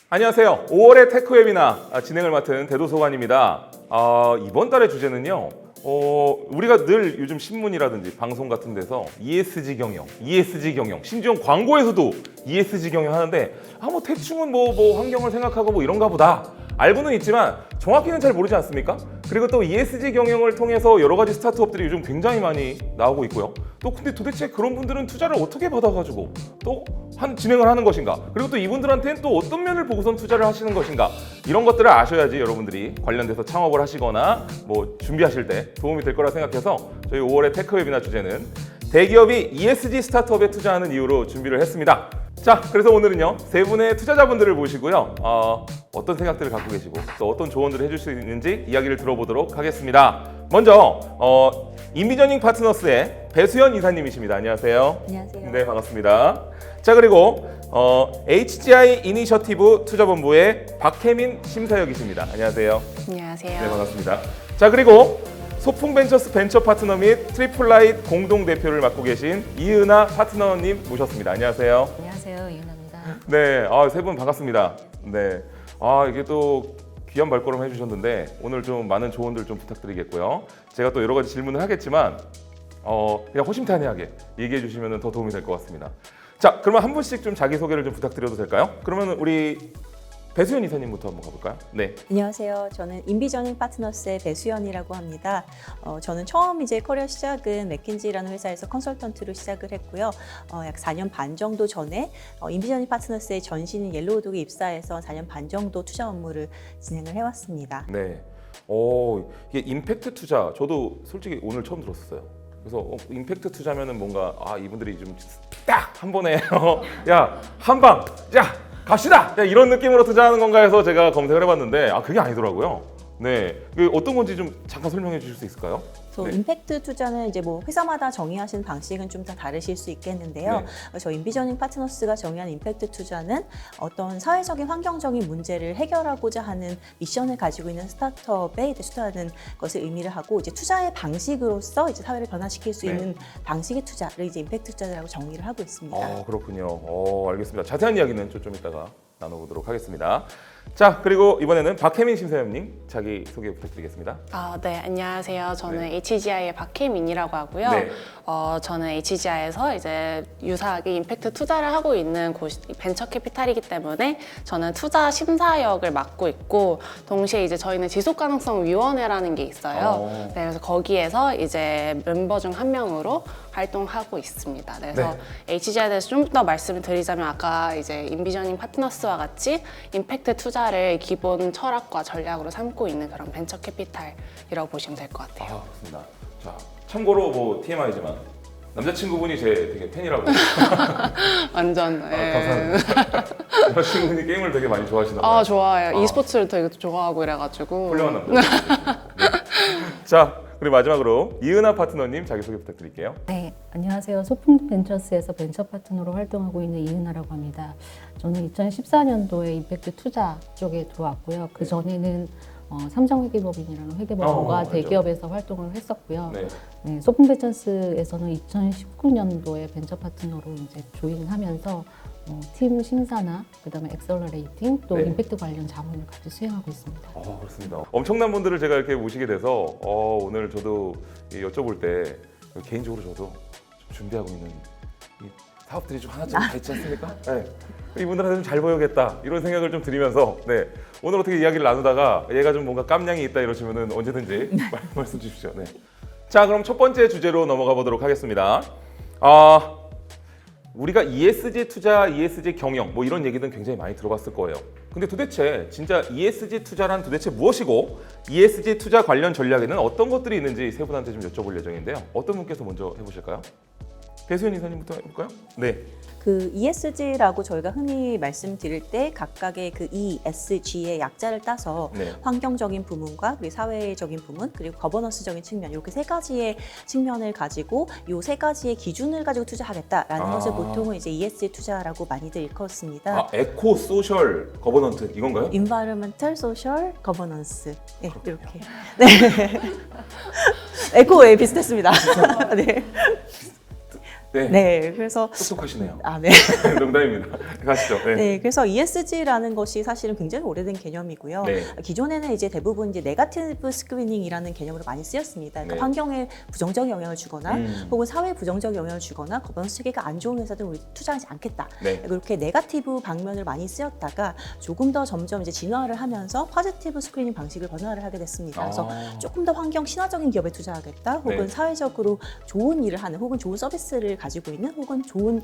안녕하세요. 5월의 테크 웨비나 진행을 맡은 대도서관입니다. 이번 달의 주제는요. 우리가 늘 요즘 신문이라든지 방송 같은 데서 ESG 경영, 심지어 광고에서도 ESG 경영 하는데 뭐 대충은 뭐 환경을 생각하고 뭐 이런가 보다 알고는 있지만 정확히는 잘 모르지 않습니까? 그리고 또 ESG 경영을 통해서 여러 가지 스타트업들이 요즘 굉장히 많이 나오고 있고요. 또 근데 도대체 그런 분들은 투자를 어떻게 받아가지고 또 진행을 하는 것인가? 그리고 또 이분들한테는 또 어떤 면을 보고선 투자를 하시는 것인가? 이런 것들을 아셔야지 여러분들이 관련돼서 창업을 하시거나 뭐 준비하실 때 도움이 될 거라 생각해서 저희 5월의 테크 웨비나 주제는 대기업이 ESG 스타트업에 투자하는 이유로 준비를 했습니다. 자, 그래서 오늘은요 세 분의 투자자분들을 모시고요 어떤 생각들을 갖고 계시고 또 어떤 조언들을 해줄 수 있는지 이야기를 들어보도록 하겠습니다. 먼저 인비저닝 파트너스의 배수연 이사님이십니다. 안녕하세요. 안녕하세요. 네, 반갑습니다. 자, 그리고 HGI 이니셔티브 투자본부의 박혜민 심사역이십니다. 안녕하세요. 안녕하세요. 네, 반갑습니다. 자, 그리고 소풍벤처스 벤처 파트너 및 트리플라잇 공동 대표를 맡고 계신 이은하 파트너님 모셨습니다. 안녕하세요. 안녕하세요. 이은하입니다. 네, 세 분 반갑습니다. 네, 이게 또 귀한 발걸음 해주셨는데 오늘 좀 많은 조언들 좀 부탁드리겠고요. 제가 또 여러 가지 질문을 하겠지만 그냥 호심탄회하게 얘기해 주시면 더 도움이 될 것 같습니다. 자, 그러면 한 분씩 좀 자기 소개를 좀 부탁드려도 될까요? 그러면 우리 배수연 이사님부터 한번 가볼까요? 네. 안녕하세요. 저는 인비저닝 파트너스의 배수연이라고 합니다. 저는 처음 이제 커리어 시작은 맥킨지라는 회사에서 컨설턴트로 시작을 했고요. 약 4년 반 정도 전에 인비저닝 파트너스의 전신인 옐로우독에 입사해서 4년 반 정도 투자 업무를 진행을 해왔습니다. 네. 이게 임팩트 투자 저도 솔직히 오늘 처음 들었어요. 그래서 임팩트 투자면은 뭔가 이분들이 좀 딱 한 번에 야, 한 방, 야, 갑시다! 야, 이런 느낌으로 투자하는 건가 해서 제가 검색을 해봤는데 그게 아니더라고요. 네, 어떤 건지 좀 잠깐 설명해 주실 수 있을까요? 그래서 네. 임팩트 투자는 이제 뭐 회사마다 정의하시는 방식은 좀 다 다르실 수 있겠는데요. 네. 저 인비저닝 파트너스가 정의한 임팩트 투자는 어떤 사회적인 환경적인 문제를 해결하고자 하는 미션을 가지고 있는 스타트업에 이제 투자하는 것을 의미를 하고 이제 투자의 방식으로서 이제 사회를 변화시킬 수 네. 있는 방식의 투자를 이제 임팩트 투자라고 정의를 하고 있습니다. 그렇군요. 알겠습니다. 자세한 이야기는 좀 이따가 나눠보도록 하겠습니다. 자, 그리고 이번에는 박혜민 심사위원님 자기 소개 부탁드리겠습니다. 네, 안녕하세요. 저는 HGI의 박혜민이라고 하고요. 네. 저는 HGI에서 이제 유사하게 임팩트 투자를 하고 있는 곳이 벤처 캐피탈이기 때문에 저는 투자 심사역을 맡고 있고 동시에 이제 저희는 지속가능성위원회라는 게 있어요. 네, 그래서 거기에서 이제 멤버 중 한 명으로 활동하고 있습니다. 그래서 HGI에 대해서 좀 더 말씀을 드리자면 아까 이제 인비저닝 파트너스와 같이 임팩트 투자를 기본 철학과 전략으로 삼고 있는 그런 벤처 캐피탈이라고 보시면 될 것 같아요. 그렇습니다. 자, 참고로 뭐 TMI지만 남자친구분이 제 되게 팬이라고. 완전. 감사합니다. 남자친구분이 게임을 되게 많이 좋아하시나 봐요. 좋아요. e스포츠를 되게 좋아하고 이래가지고. 훌륭한 남자. 네. 자, 그리고 마지막으로 이은하 파트너님 자기소개 부탁드릴게요. 네, 안녕하세요. 소풍벤처스에서 벤처 파트너로 활동하고 있는 이은하라고 합니다. 저는 2014년도에 임팩트 투자 쪽에 들어왔고요. 그 전에는 삼성회계법인이라는 회계법인과 알죠. 대기업에서 활동을 했었고요. 네. 네, 소풍벤처스에서는 2019년도에 벤처 파트너로 이제 조인하면서 팀 심사나 그다음에 엑셀러레이팅 또 네. 임팩트 관련 자문을 같이 수행하고 있습니다. 그렇습니다. 엄청난 분들을 제가 이렇게 모시게 돼서 오늘 저도 여쭤볼 때 개인적으로 저도 좀 준비하고 있는 이 사업들이 좀 하나쯤 다 있지 않습니까? 네. 이분들한테 좀 잘 보여야겠다 이런 생각을 좀 드리면서 오늘 어떻게 이야기를 나누다가 얘가 좀 뭔가 깜냥이 있다 이러시면 언제든지 말씀 주십시오. 네. 자, 그럼 첫 번째 주제로 넘어가 보도록 하겠습니다. 우리가 ESG 투자, ESG 경영 뭐 이런 얘기는 굉장히 많이 들어봤을 거예요. 근데 도대체 진짜 ESG 투자란 도대체 무엇이고 ESG 투자 관련 전략에는 어떤 것들이 있는지 세 분한테 좀 여쭤볼 예정인데요. 어떤 분께서 먼저 해보실까요? 배수연 이사님부터 해볼까요? 네. 그 ESG라고 저희가 흔히 말씀드릴 때 각각의 그 ESG의 약자를 따서 환경적인 부문과 그리고 사회적인 부문 그리고 거버넌스적인 측면 이렇게 세 가지의 측면을 가지고 이 세 가지의 기준을 가지고 투자하겠다라는 것을 보통은 이제 ESG 투자라고 많이들 일컫습니다. 에코, 소셜, 거버넌트 이건가요? Environmental, Social, Governance 이렇게. 네. 에코에 비슷했습니다. 네. 네, 그래서 똑똑하시네요. 네. 농담입니다. 가시죠. 네. 네, 그래서 ESG라는 것이 사실은 굉장히 오래된 개념이고요. 네. 기존에는 이제 대부분 이제 네거티브 스크리닝이라는 개념으로 많이 쓰였습니다. 그러니까 네. 환경에 부정적 영향을 주거나 혹은 사회에 부정적 영향을 주거나 거버넌스 체계가 안 좋은 회사들은 우리 투자하지 않겠다. 네. 그렇게 네거티브 방면을 많이 쓰였다가 조금 더 점점 이제 진화를 하면서 포지티브 스크리닝 방식을 변화를 하게 됐습니다. 그래서 조금 더 환경 친화적인 기업에 투자하겠다, 혹은 네. 사회적으로 좋은 일을 하는, 혹은 좋은 서비스를 가지고 있는, 혹은 좋은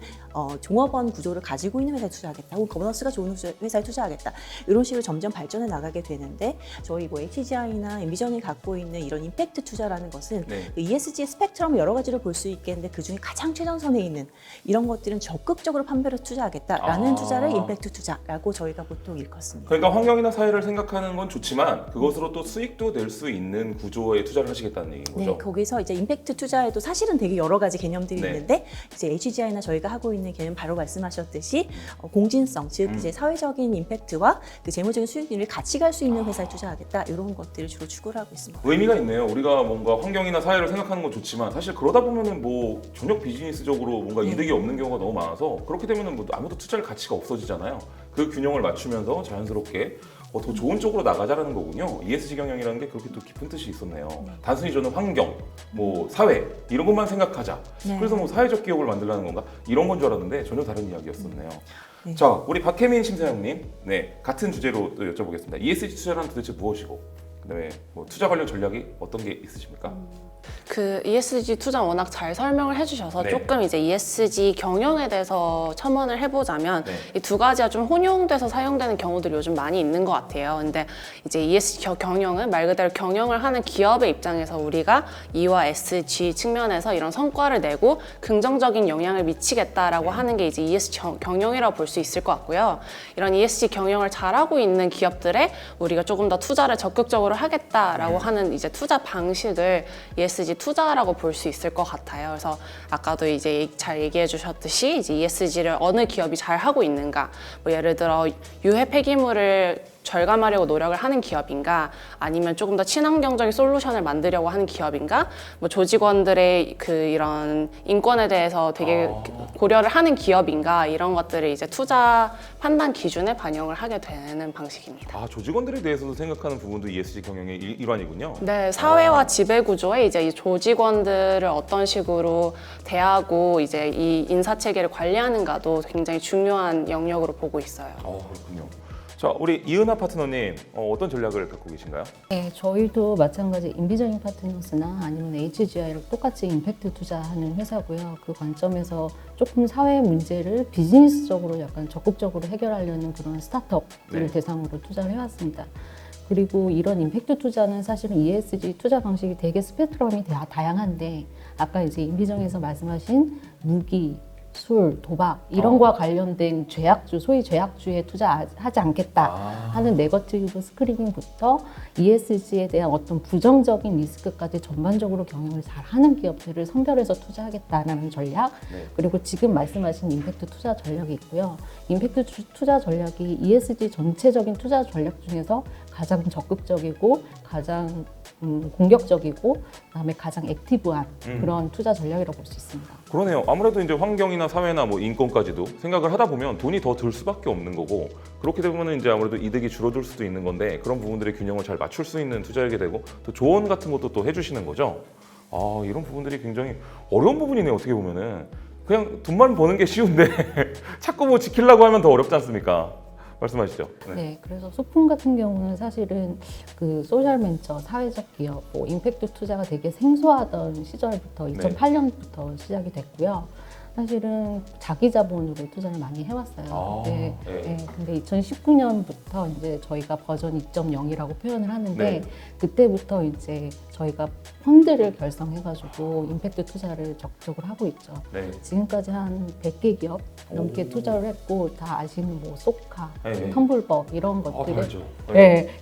종업원 구조를 가지고 있는 회사에 투자하겠다, 혹은 거버넌스가 좋은 회사에 투자하겠다, 이런 식으로 점점 발전해 나가게 되는데, 저희 뭐 HGI나 엔비전이 갖고 있는 이런 임팩트 투자라는 것은 네. 그 ESG 스펙트럼 여러 가지를 볼 수 있겠는데 그 중에 가장 최전선에 있는 이런 것들은 적극적으로 판별해 투자하겠다라는 투자를 임팩트 투자라고 저희가 보통 일컫습니다. 그러니까 환경이나 사회를 생각하는 건 좋지만 그것으로 또 수익도 낼 수 있는 구조에 투자를 하시겠다는 얘기인 거죠. 네, 거기서 이제 임팩트 투자에도 사실은 되게 여러 가지 개념들이 네. 있는데, 이제 HGI나 저희가 하고 있는 개념 바로 말씀하셨듯이 공진성, 즉 이제 사회적인 임팩트와 그 재무적인 수익률을 같이 갈 수 있는 회사에 투자하겠다, 이런 것들을 주로 추구를 하고 있습니다. 의미가 있네요. 우리가 뭔가 환경이나 사회를 생각하는 건 좋지만 사실 그러다 보면은 뭐 전혀 비즈니스적으로 뭔가 이득이 없는 경우가 너무 많아서, 그렇게 되면은 뭐 아무도 투자할 가치가 없어지잖아요. 그 균형을 맞추면서 자연스럽게 더 좋은 쪽으로 나가자라는 거군요. ESG 경영이라는 게 그렇게 또 깊은 뜻이 있었네요. 단순히 저는 환경, 뭐 사회 이런 것만 생각하자. 네. 그래서 뭐 사회적 기업을 만들라는 건가? 이런 건 줄 알았는데 전혀 다른 이야기였었네요. 네. 자, 우리 박혜민 심사위원님, 네, 같은 주제로 또 여쭤보겠습니다. ESG 투자란 도대체 무엇이고, 그다음에 뭐 투자 관련 전략이 어떤 게 있으십니까? 그 ESG 투자 워낙 잘 설명을 해주셔서 네. 조금 이제 ESG 경영에 대해서 첨언을 해보자면 네. 이 두 가지가 좀 혼용돼서 사용되는 경우들이 요즘 많이 있는 것 같아요. 근데 이제 ESG 경영은 말 그대로 경영을 하는 기업의 입장에서 우리가 E와 SG 측면에서 이런 성과를 내고 긍정적인 영향을 미치겠다라고 하는 게 이제 ESG 경영이라고 볼 수 있을 것 같고요. 이런 ESG 경영을 잘하고 있는 기업들에 우리가 조금 더 투자를 적극적으로 하겠다라고 하는 이제 투자 방식을 ESG 투자라고 볼 수 있을 것 같아요. 그래서 아까도 이제 잘 얘기해 주셨듯이 이제 ESG를 어느 기업이 잘 하고 있는가, 뭐 예를 들어 유해 폐기물을 절감하려고 노력을 하는 기업인가, 아니면 조금 더 친환경적인 솔루션을 만들려고 하는 기업인가, 뭐 조직원들의 그 이런 인권에 대해서 되게 고려를 하는 기업인가, 이런 것들을 이제 투자 판단 기준에 반영을 하게 되는 방식입니다. 아, 조직원들에 대해서도 생각하는 부분도 ESG 경영의 일환이군요. 네, 사회와 지배 구조에 이제 이 조직원들을 어떤 식으로 대하고 이제 이 인사 체계를 관리하는가도 굉장히 중요한 영역으로 보고 있어요. 그렇군요. 자, 우리 이은하 파트너님, 어떤 전략을 갖고 계신가요? 네, 저희도 마찬가지 인비저닝 파트너스나 아니면 HGI랑 똑같이 임팩트 투자하는 회사고요. 그 관점에서 조금 사회 문제를 비즈니스적으로 약간 적극적으로 해결하려는 그런 스타트업을 네. 대상으로 투자를 해왔습니다. 그리고 이런 임팩트 투자는 사실은 ESG 투자 방식이 되게 스펙트럼이 다양한데, 아까 이제 인비정에서 말씀하신 무기, 술, 도박 이런 거와 관련된 죄악주, 소위 죄악주에 투자하지 않겠다 하는 네거티브 스크리닝부터 ESG에 대한 어떤 부정적인 리스크까지 전반적으로 경영을 잘하는 기업들을 선별해서 투자하겠다는 전략, 네. 그리고 지금 말씀하신 임팩트 투자 전략이 있고요. 임팩트 투자 전략이 ESG 전체적인 투자 전략 중에서 가장 적극적이고 가장 공격적이고 그다음에 가장 액티브한 그런 투자 전략이라고 볼 수 있습니다. 그러네요. 아무래도 이제 환경이나 사회나 뭐 인권까지도 생각을 하다 보면 돈이 더 들 수밖에 없는 거고, 그렇게 되면 이제 아무래도 이득이 줄어들 수도 있는 건데, 그런 부분들의 균형을 잘 맞출 수 있는 투자이게 되고, 또 조언 같은 것도 또 해주시는 거죠. 아, 이런 부분들이 굉장히 어려운 부분이네요. 어떻게 보면은 그냥 돈만 버는 게 쉬운데 자꾸 뭐 지키려고 하면 더 어렵지 않습니까? 말씀하시죠. 네, 그래서 소품 같은 경우는 사실은 그 소셜벤처, 사회적 기업, 뭐 임팩트 투자가 되게 생소하던 시절부터 2008년부터 시작이 됐고요. 사실은 자기 자본으로 투자를 많이 해왔어요. 네. 근데 2019년부터 이제 저희가 버전 2.0이라고 표현을 하는데, 네. 그때부터 이제 저희가 펀드를 결성해가지고 임팩트 투자를 적극적으로 하고 있죠. 네. 지금까지 한 100개 기업 넘게 투자를 했고, 다 아시는 뭐 소카, 네. 텀블벅 이런 것들을 알죠.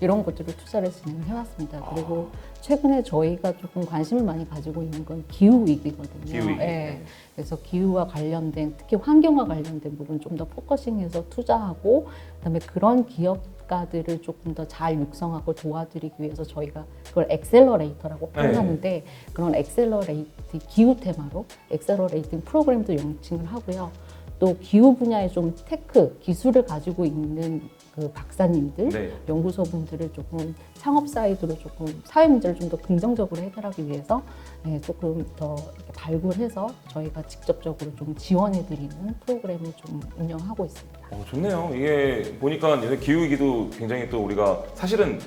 이런 것들을 투자를 진행해왔습니다. 그리고 최근에 저희가 조금 관심을 많이 가지고 있는 건 기후 위기거든요. 기후 위기. 그래서 기후와 관련된, 특히 환경과 관련된 부분 좀 더 포커싱해서 투자하고, 그다음에 그런 기업 기업가들을 조금 더 잘 육성하고 도와드리기 위해서 저희가 그걸 엑셀러레이터라고 표현하는데 그런 엑셀러레이트 기후 테마로 엑셀러레이팅 프로그램도 론칭을 하고요. 또 기후 분야에 좀 테크 기술을 가지고 있는 그 박사님들, 네. 연구소분들을 조금 창업 사이드로 조금 사회 문제를 좀 더 긍정적으로 해결하기 위해서 조금 더 이렇게 발굴해서 저희가 직접적으로 좀 지원해드리는 프로그램을 좀 운영하고 있습니다. 좋네요. 이게 보니까 이제 기후위기도 굉장히 또 우리가 사실은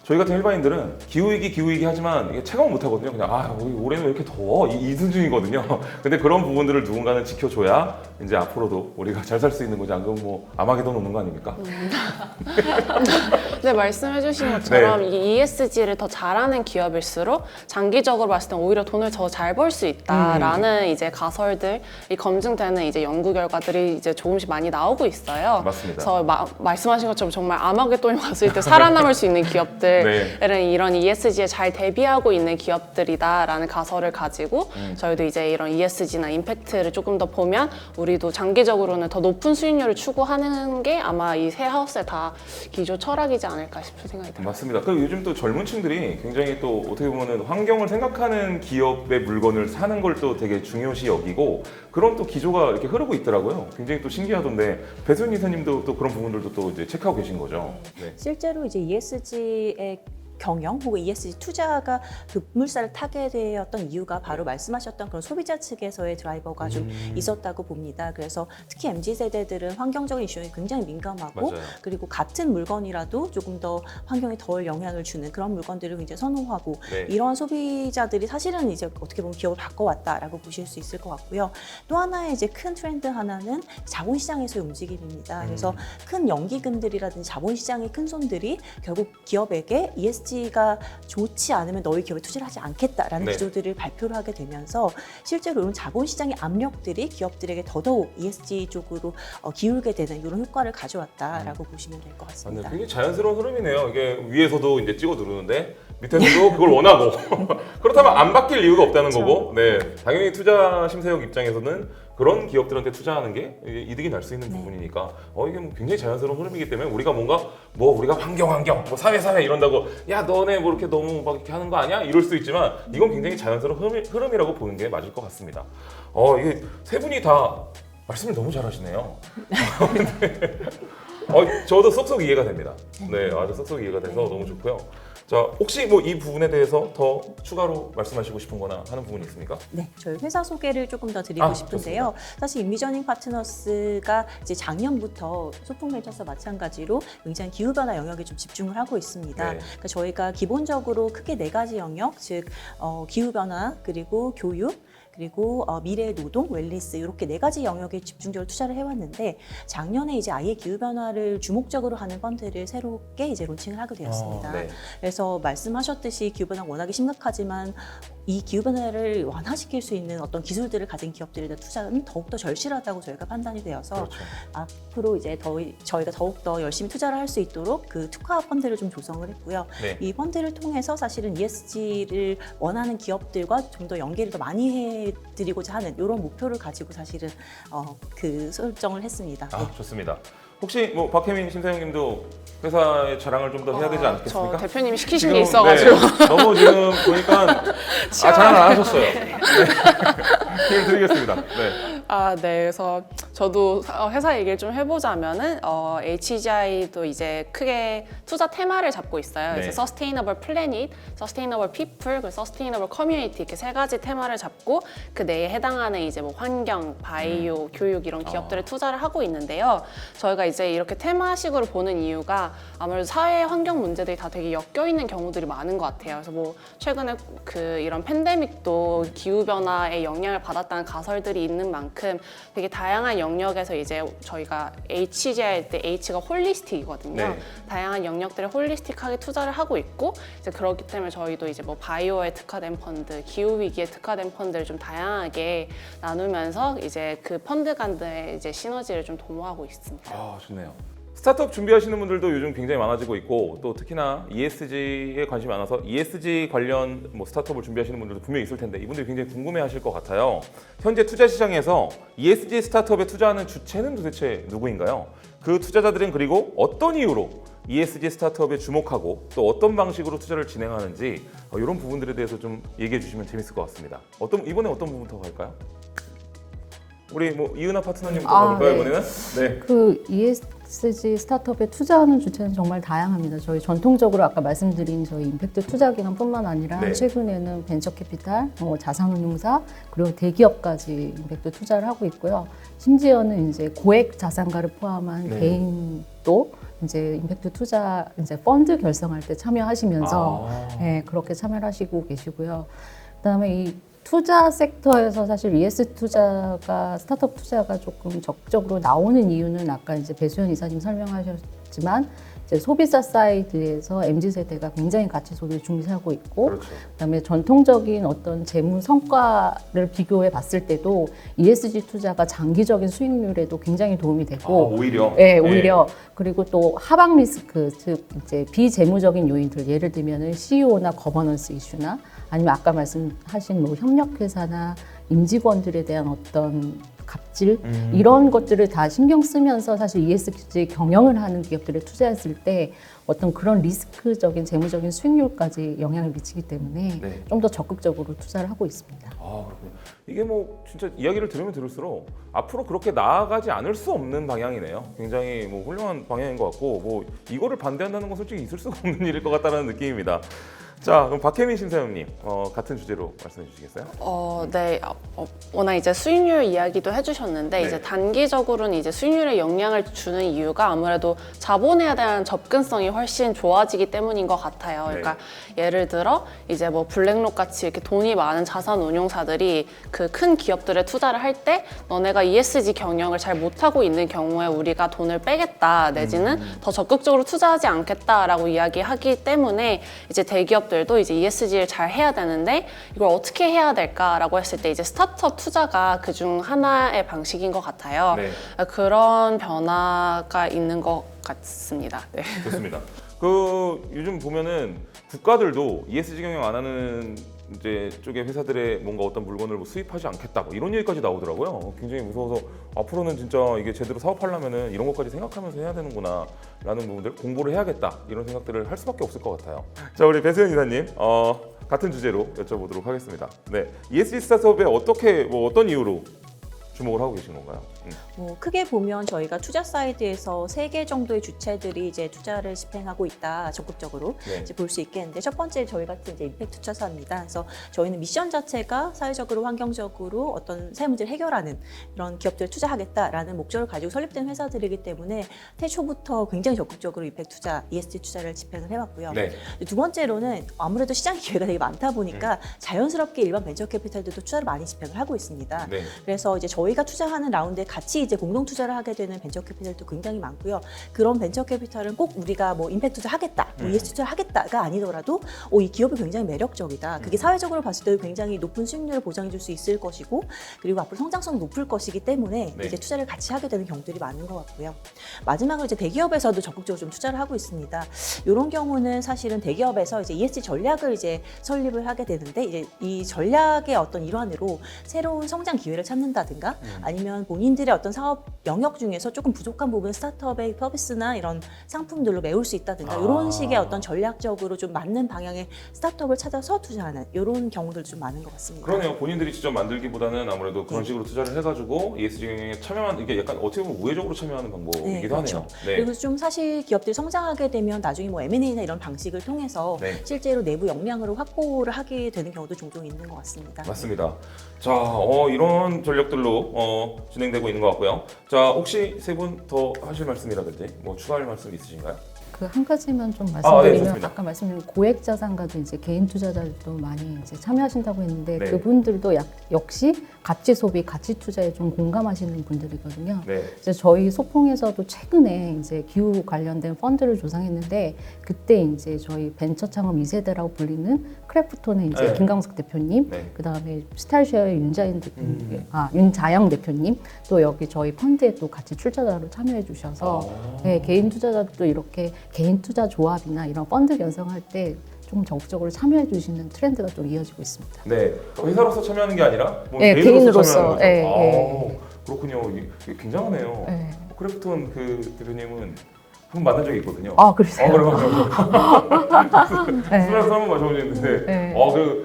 저희 같은 일반인들은 기후위기 하지만 이게 체감을 못 하거든요. 그냥 올해는 왜 이렇게 더워? 이 수준이거든요. 근데 그런 부분들을 누군가는 지켜줘야 이제 앞으로도 우리가 잘 살 수 있는 거지. 안 그러면 뭐 아마게돈 오는 거 아닙니까? 네, 말씀해주신 것처럼 네. 이 ESG를 더 잘하는 기업일수록 장기적으로 봤을 때 오히려 돈을 더 잘 벌 수 있다라는 이제 가설들이 검증되는 이제 연구 결과들이 이제 조금씩 많이 나오고 있어요. 맞습니다. 그래서 말씀하신 것처럼 정말 아마겟돈이 왔을 때 살아남을 수 있는 기업들은 네. 이런 ESG에 잘 대비하고 있는 기업들이다라는 가설을 가지고 저희도 이제 이런 ESG나 임팩트를 조금 더 보면 우리도 장기적으로는 더 높은 수익률을 추구하는 게 아마 이 새 하우스의 다 기조 철학이지 않을까 싶은 생각이 들어요. 맞습니다. 그리고 요즘 또 젊은 층들이 굉장히 또 어떻게 보면은 환경을 생각하는 기업의 물건을 사는 걸 또 되게 중요시 여기고 그런 또 기조가 이렇게 흐르고 있더라고요. 굉장히 또 신기하던데 배수연 이사님도 또 그런 부분들도 또 이제 체크하고 계신 거죠. 네. 실제로 이제 ESG의 경영 혹은 ESG 투자가 급물살을 타게 되었던 이유가 바로 말씀하셨던 그런 소비자 측에서의 드라이버가 좀 있었다고 봅니다. 그래서 특히 MZ 세대들은 환경적인 이슈에 굉장히 민감하고 맞아요. 그리고 같은 물건이라도 조금 더 환경에 덜 영향을 주는 그런 물건들을 굉장히 선호하고 네. 이러한 소비자들이 사실은 이제 어떻게 보면 기업을 바꿔왔다라고 보실 수 있을 것 같고요. 또 하나의 이제 큰 트렌드 하나는 자본시장에서의 움직임입니다. 그래서 큰 연기금들이라든지 자본시장의 큰 손들이 결국 기업에게 ESG가 좋지 않으면 너희 기업에 투자를 하지 않겠다라는 네. 기조들을 발표를 하게 되면서 실제로 이런 자본시장의 압력들이 기업들에게 더더욱 ESG 쪽으로 기울게 되는 이런 효과를 가져왔다라고 보시면 될 것 네, 같습니다. 굉장히 자연스러운 흐름이네요. 이게 위에서도 이제 찍어 누르는데 밑에서도 그걸 원하고 그렇다면 안 바뀔 이유가 없다는 그렇죠. 거고, 네, 당연히 투자 심사역 입장에서는 그런 기업들한테 투자하는 게 이득이 날 수 있는 네. 부분이니까 이게 뭐 굉장히 자연스러운 흐름이기 때문에 우리가 뭔가 우리가 환경 뭐 사회 이런다고 야 너네 뭐 이렇게 너무 막 이렇게 하는 거 아니야? 이럴 수도 있지만 이건 굉장히 자연스러운 흐름이라고 보는 게 맞을 것 같습니다. 이게 세 분이 다 말씀을 너무 잘하시네요. 저도 쏙쏙 이해가 됩니다. 네, 아주 쏙쏙 이해가 돼서 너무 좋고요. 자, 혹시 뭐 이 부분에 대해서 더 추가로 말씀하시고 싶은 거나 하는 부분이 있습니까? 네, 저희 회사 소개를 조금 더 드리고 싶은데요. 사실 인비저닝 파트너스가 이제 작년부터 소풍벤처스와 마찬가지로 굉장히 기후변화 영역에 좀 집중을 하고 있습니다. 네. 그러니까 저희가 기본적으로 크게 4가지 영역, 즉 기후변화, 그리고 교육, 그리고 미래 노동, 웰니스 이렇게 4가지 영역에 집중적으로 투자를 해왔는데 작년에 이제 아예 기후 변화를 주목적으로 하는 펀드를 새롭게 이제 론칭을 하게 되었습니다. 네. 그래서 말씀하셨듯이 기후 변화가 워낙에 심각하지만 이 기후 변화를 완화시킬 수 있는 어떤 기술들을 가진 기업들에 대한 투자는 더욱더 절실하다고 저희가 판단이 되어서 그렇죠. 앞으로 이제 저희가 더욱더 열심히 투자를 할 수 있도록 그 특화 펀드를 좀 조성을 했고요. 네. 이 펀드를 통해서 사실은 ESG를 원하는 기업들과 좀 더 연계를 더 많이 해드리고자 하는 이런 목표를 가지고 사실은 그 설정을 했습니다. 네. 좋습니다. 혹시 뭐 박혜민 심사위원님도 회사의 자랑을 좀 더 해야 되지 않겠습니까? 저 대표님이 시키신 지금, 게 있어가지고 네, 너무 지금 보니까 자랑 안 하셨어요. 네. 힘을 드리겠습니다. 네. 네. 그래서 저도 회사 얘기를 좀 해보자면은 HGI도 이제 크게 투자 테마를 잡고 있어요. 네. 그래서 Sustainable Planet, Sustainable People, 그리고 Sustainable Community 이렇게 3가지 테마를 잡고 그 내에 해당하는 이제 뭐 환경, 바이오, 교육 이런 기업들을 투자를 하고 있는데요. 저희가 이제 이렇게 테마식으로 보는 이유가 아무래도 사회 환경 문제들이 다 되게 엮여 있는 경우들이 많은 것 같아요. 그래서 뭐 최근에 이런 팬데믹도 기후 변화에 영향을 받았다는 가설들이 있는 만큼 되게 다양한 영역에서 이제 저희가 HGI 할 때 H가 홀리스틱이거든요. 네. 다양한 영역들에 홀리스틱하게 투자를 하고 있고 이제 그렇기 때문에 저희도 이제 뭐 바이오에 특화된 펀드, 기후 위기에 특화된 펀드를 좀 다양하게 나누면서 이제 그 펀드 간의 이제 시너지를 좀 도모하고 있습니다. 좋네요. 스타트업 준비하시는 분들도 요즘 굉장히 많아지고 있고 또 특히나 ESG에 관심이 많아서 ESG 관련 뭐 스타트업을 준비하시는 분들도 분명히 있을 텐데 이분들이 굉장히 궁금해하실 것 같아요. 현재 투자 시장에서 ESG 스타트업에 투자하는 주체는 도대체 누구인가요? 그 투자자들은 그리고 어떤 이유로 ESG 스타트업에 주목하고 또 어떤 방식으로 투자를 진행하는지 이런 부분들에 대해서 좀 얘기해 주시면 재밌을 것 같습니다. 이번에 어떤 부분부터 갈까요? 우리 뭐 이은하 파트너님부터 가볼까요? 네. 이번에는? 네. 그 ESG 스타트업에 투자하는 주체는 정말 다양합니다. 저희 전통적으로 아까 말씀드린 저희 임팩트 투자 기관뿐만 아니라 네. 최근에는 벤처 캐피탈, 자산운용사 그리고 대기업까지 임팩트 투자를 하고 있고요. 심지어는 이제 고액 자산가를 포함한 네. 개인도 이제 임팩트 투자 이제 펀드 결성할 때 참여하시면서 그렇게 참여를 하시고 계시고요. 그다음에 이 투자 섹터에서 사실 ES 투자가 스타트업 투자가 조금 적극적으로 나오는 이유는 아까 이제 배수연 이사님 설명하셨지만 이제 소비자 사이드에서 MZ 세대가 굉장히 가치 소비를 중시하고 있고, 그렇죠. 그다음에 전통적인 어떤 재무 성과를 비교해 봤을 때도 ESG 투자가 장기적인 수익률에도 굉장히 도움이 되고, 오히려. 네, 오히려 그리고 또 하방 리스크, 즉 이제 비재무적인 요인들, 예를 들면은 CEO나 거버넌스 이슈나 아니면 아까 말씀하신 뭐 협력회사나 임직원들에 대한 어떤 갑질 이런 것들을 다 신경 쓰면서 사실 ESG 경영을 하는 기업들에 투자했을 때 어떤 그런 리스크적인 재무적인 수익률까지 영향을 미치기 때문에 네. 좀 더 적극적으로 투자를 하고 있습니다. 그렇군요. 이게 뭐 진짜 이야기를 들으면 들을수록 앞으로 그렇게 나아가지 않을 수 없는 방향이네요. 굉장히 뭐 훌륭한 방향인 것 같고 뭐 이거를 반대한다는 건 솔직히 있을 수가 없는 일일 것 같다는 느낌입니다. 자, 그럼 박혜민 심사위원님 같은 주제로 말씀해 주시겠어요? 네. 워낙 이제 수익률 이야기도 해주셨는데 네. 이제 단기적으로는 이제 수익률에 영향을 주는 이유가 아무래도 자본에 대한 접근성이 훨씬 좋아지기 때문인 것 같아요. 그러니까 예를 들어 이제 뭐 블랙록 같이 이렇게 돈이 많은 자산 운용사들이 그 큰 기업들에 투자를 할 때 너네가 ESG 경영을 잘 못하고 있는 경우에 우리가 돈을 빼겠다 내지는 더 적극적으로 투자하지 않겠다라고 이야기하기 때문에 이제 대기업들도 이제 ESG를 잘 해야 되는데 이걸 어떻게 해야 될까라고 했을 때 이제 스타트업 투자가 그중 하나의 방식인 것 같아요. 네. 그런 변화가 있는 것 같습니다. 네. 좋습니다. 요즘 보면은 국가들도 ESG 경영 안 하는 이제 쪽의 회사들의 뭔가 어떤 물건을 뭐 수입하지 않겠다 뭐 이런 얘기까지 나오더라고요. 굉장히 무서워서 앞으로는 진짜 이게 제대로 사업하려면은 이런 것까지 생각하면서 해야 되는구나라는 부분들 공부를 해야겠다 이런 생각들을 할 수밖에 없을 것 같아요. 자, 우리 배수연 이사님 같은 주제로 여쭤보도록 하겠습니다. 네, ESG 스타트업에 어떤 이유로 주목을 하고 계신 건가요? 크게 보면 저희가 투자 사이드에서 3개 정도의 주체들이 이제 투자를 집행하고 있다, 적극적으로 네. 이제 볼 수 있겠는데, 첫 번째 저희 같은 이제 임팩트 투자사입니다. 그래서 저희는 미션 자체가 사회적으로 환경적으로 어떤 사회 문제를 해결하는 이런 기업들을 투자하겠다라는 목적을 가지고 설립된 회사들이기 때문에 태초부터 굉장히 적극적으로 임팩트 투자, ESG 투자를 집행을 해왔고요. 네. 두 번째로는 아무래도 시장 기회가 되게 많다 보니까 자연스럽게 일반 벤처 캐피탈들도 투자를 많이 집행을 하고 있습니다. 네. 그래서 이제 저희가 투자하는 라운드에 같이 이제 공동 투자를 하게 되는 벤처 캐피탈도 굉장히 많고요. 그런 벤처 캐피탈은 꼭 우리가 뭐 임팩트 투자 하겠다, 뭐 ESG 투자 하겠다가 아니더라도 이 기업이 굉장히 매력적이다. 그게 사회적으로 봤을 때도 굉장히 높은 수익률을 보장해 줄 수 있을 것이고, 그리고 앞으로 성장성이 높을 것이기 때문에 네. 이제 투자를 같이 하게 되는 경우들이 많은 것 같고요. 마지막으로 이제 대기업에서도 적극적으로 좀 투자를 하고 있습니다. 이런 경우는 사실은 대기업에서 이제 ESG 전략을 이제 설립을 하게 되는데, 이제 이 전략의 어떤 일환으로 새로운 성장 기회를 찾는다든가 아니면 본인들의 어떤 사업 영역 중에서 조금 부족한 부분 스타트업의 서비스나 이런 상품들로 메울 수 있다든가 이런 식의 어떤 전략적으로 좀 맞는 방향의 스타트업을 찾아서 투자하는 이런 경우들도 좀 많은 것 같습니다. 그러네요. 본인들이 직접 만들기보다는 아무래도 그런 식으로 투자를 해가지고 ESG 경영에 참여하는, 이게 약간 어떻게 보면 우회적으로 참여하는 방법이기도 그렇죠. 하네요. 네. 그리고 좀 사실 기업들이 성장하게 되면 나중에 뭐 M&A나 이런 방식을 통해서 네. 실제로 내부 역량으로 확보를 하게 되는 경우도 종종 있는 것 같습니다. 맞습니다. 자, 이런 전략들로 진행되고 있는 것 같고요. 자, 혹시 세 분 더 하실 말씀이라든지 뭐 추가할 말씀 있으신가요? 그 한 가지만 좀 네, 말씀드리면 좋습니다. 아까 말씀드린 고액 자산가도 이제 개인 투자자들도 많이 이제 참여하신다고 했는데 네. 그분들도 역시 가치 소비, 가치 투자에 좀 공감하시는 분들이거든요. 네. 이제 저희 소풍에서도 최근에 이제 기후 관련된 펀드를 조성했는데 그때 이제 저희 벤처 창업 2세대라고 불리는 크래프톤의 이제 네. 김광석 대표님, 네. 그다음에 스타일쉐어의 윤자영 대표님, 또 여기 저희 펀드에 또 같이 출자자로 참여해 주셔서 네, 개인 투자자도 이렇게 개인 투자 조합이나 이런 펀드 결성할 때 좀 적극적으로 참여해 주시는 트렌드가 좀 이어지고 있습니다. 네. 회사로서 참여하는 게 아니라 뭐 네, 개인으로서 참여하는 개인으로서. 거죠. 네, 그렇군요. 이게 굉장하네요. 네. 크래프톤 그 대표님은 한 번 만난 적이 있거든요. 아, 그러세요? 그러면 네. 술에서 한번 마셔보셨는데, 네.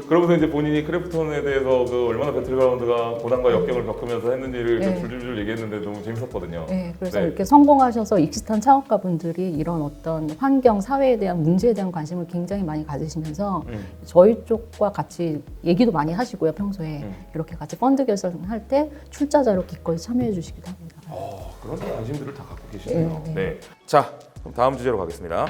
그러면서 이제 본인이 크래프톤에 대해서 얼마나 배틀그라운드가 고난과 역경을 겪으면서 했는지를 좀 네. 줄줄줄 얘기했는데 너무 재밌었거든요. 네, 그래서 네. 이렇게 성공하셔서 익스탄 창업가분들이 이런 어떤 환경, 사회에 대한 문제에 대한 관심을 굉장히 많이 가지시면서 저희 쪽과 같이 얘기도 많이 하시고요, 평소에. 이렇게 같이 펀드 결성할 때 출자자로 기꺼이 참여해 주시기도 합니다. 그런 관심들을 다 갖고 계시네요. 네, 네. 자, 그럼 다음 주제로 가겠습니다.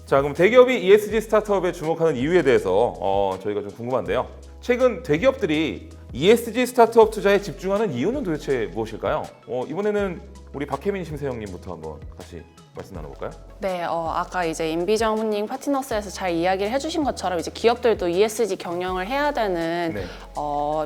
자, 그럼 대기업이 ESG 스타트업에 주목하는 이유에 대해서 저희가 좀 궁금한데요. 최근 대기업들이 ESG 스타트업 투자에 집중하는 이유는 도대체 무엇일까요? 이번에는 우리 박혜민 심세영님부터 한번 같이 말씀 나눠볼까요? 네, 아까 이제 인비전 훈닝 파트너스에서 잘 이야기를 해주신 것처럼 이제 기업들도 ESG 경영을 해야 되는 네.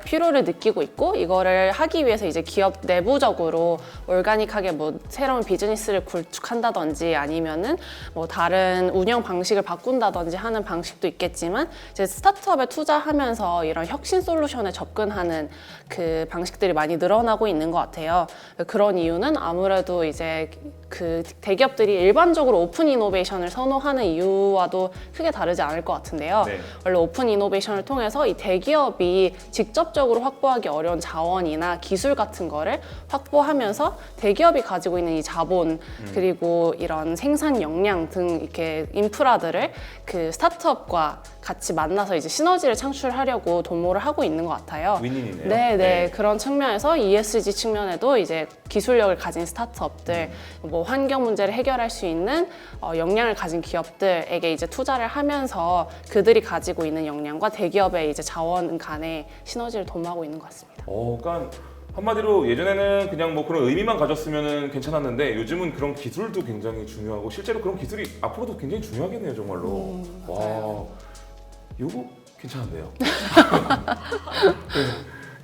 필요를 느끼고 있고 이거를 하기 위해서 이제 기업 내부적으로 올가닉하게 뭐 새로운 비즈니스를 구축한다든지 아니면은 뭐 다른 운영 방식을 바꾼다든지 하는 방식도 있겠지만 이제 스타트업에 투자하면서 이런 혁신 솔루션에 접근하는 그 방식들이 많이 늘어나고 있는 것 같아요. 그런 이유는 아무래도 이제 그 대기업들이 일반적으로 오픈 이노베이션을 선호하는 이유와도 크게 다르지 않을 것 같은데요. 네. 원래 오픈 이노베이션을 통해서 이 대기업이 직접적으로 확보하기 어려운 자원이나 기술 같은 거를 확보하면서 대기업이 가지고 있는 이 자본 그리고 이런 생산 역량 등 이렇게 인프라들을 그 스타트업과 같이 만나서 이제 시너지를 창출하려고 도모를 하고 있는 것 같아요. 윈윈이네요. 네. 그런 측면에서 ESG 측면에도 이제 기술력을 가진 스타트업들, 뭐 환경 문제를 해결할 수 있는 역량을 가진 기업들에게 이제 투자를 하면서 그들이 가지고 있는 역량과 대기업의 이제 자원 간의 시너지를 도모하고 있는 것 같습니다. 그러니까 한마디로 예전에는 그냥 뭐 그런 의미만 가졌으면 괜찮았는데 요즘은 그런 기술도 굉장히 중요하고 실제로 그런 기술이 앞으로도 굉장히 중요하겠네요, 정말로. 와, 이거 괜찮은데요.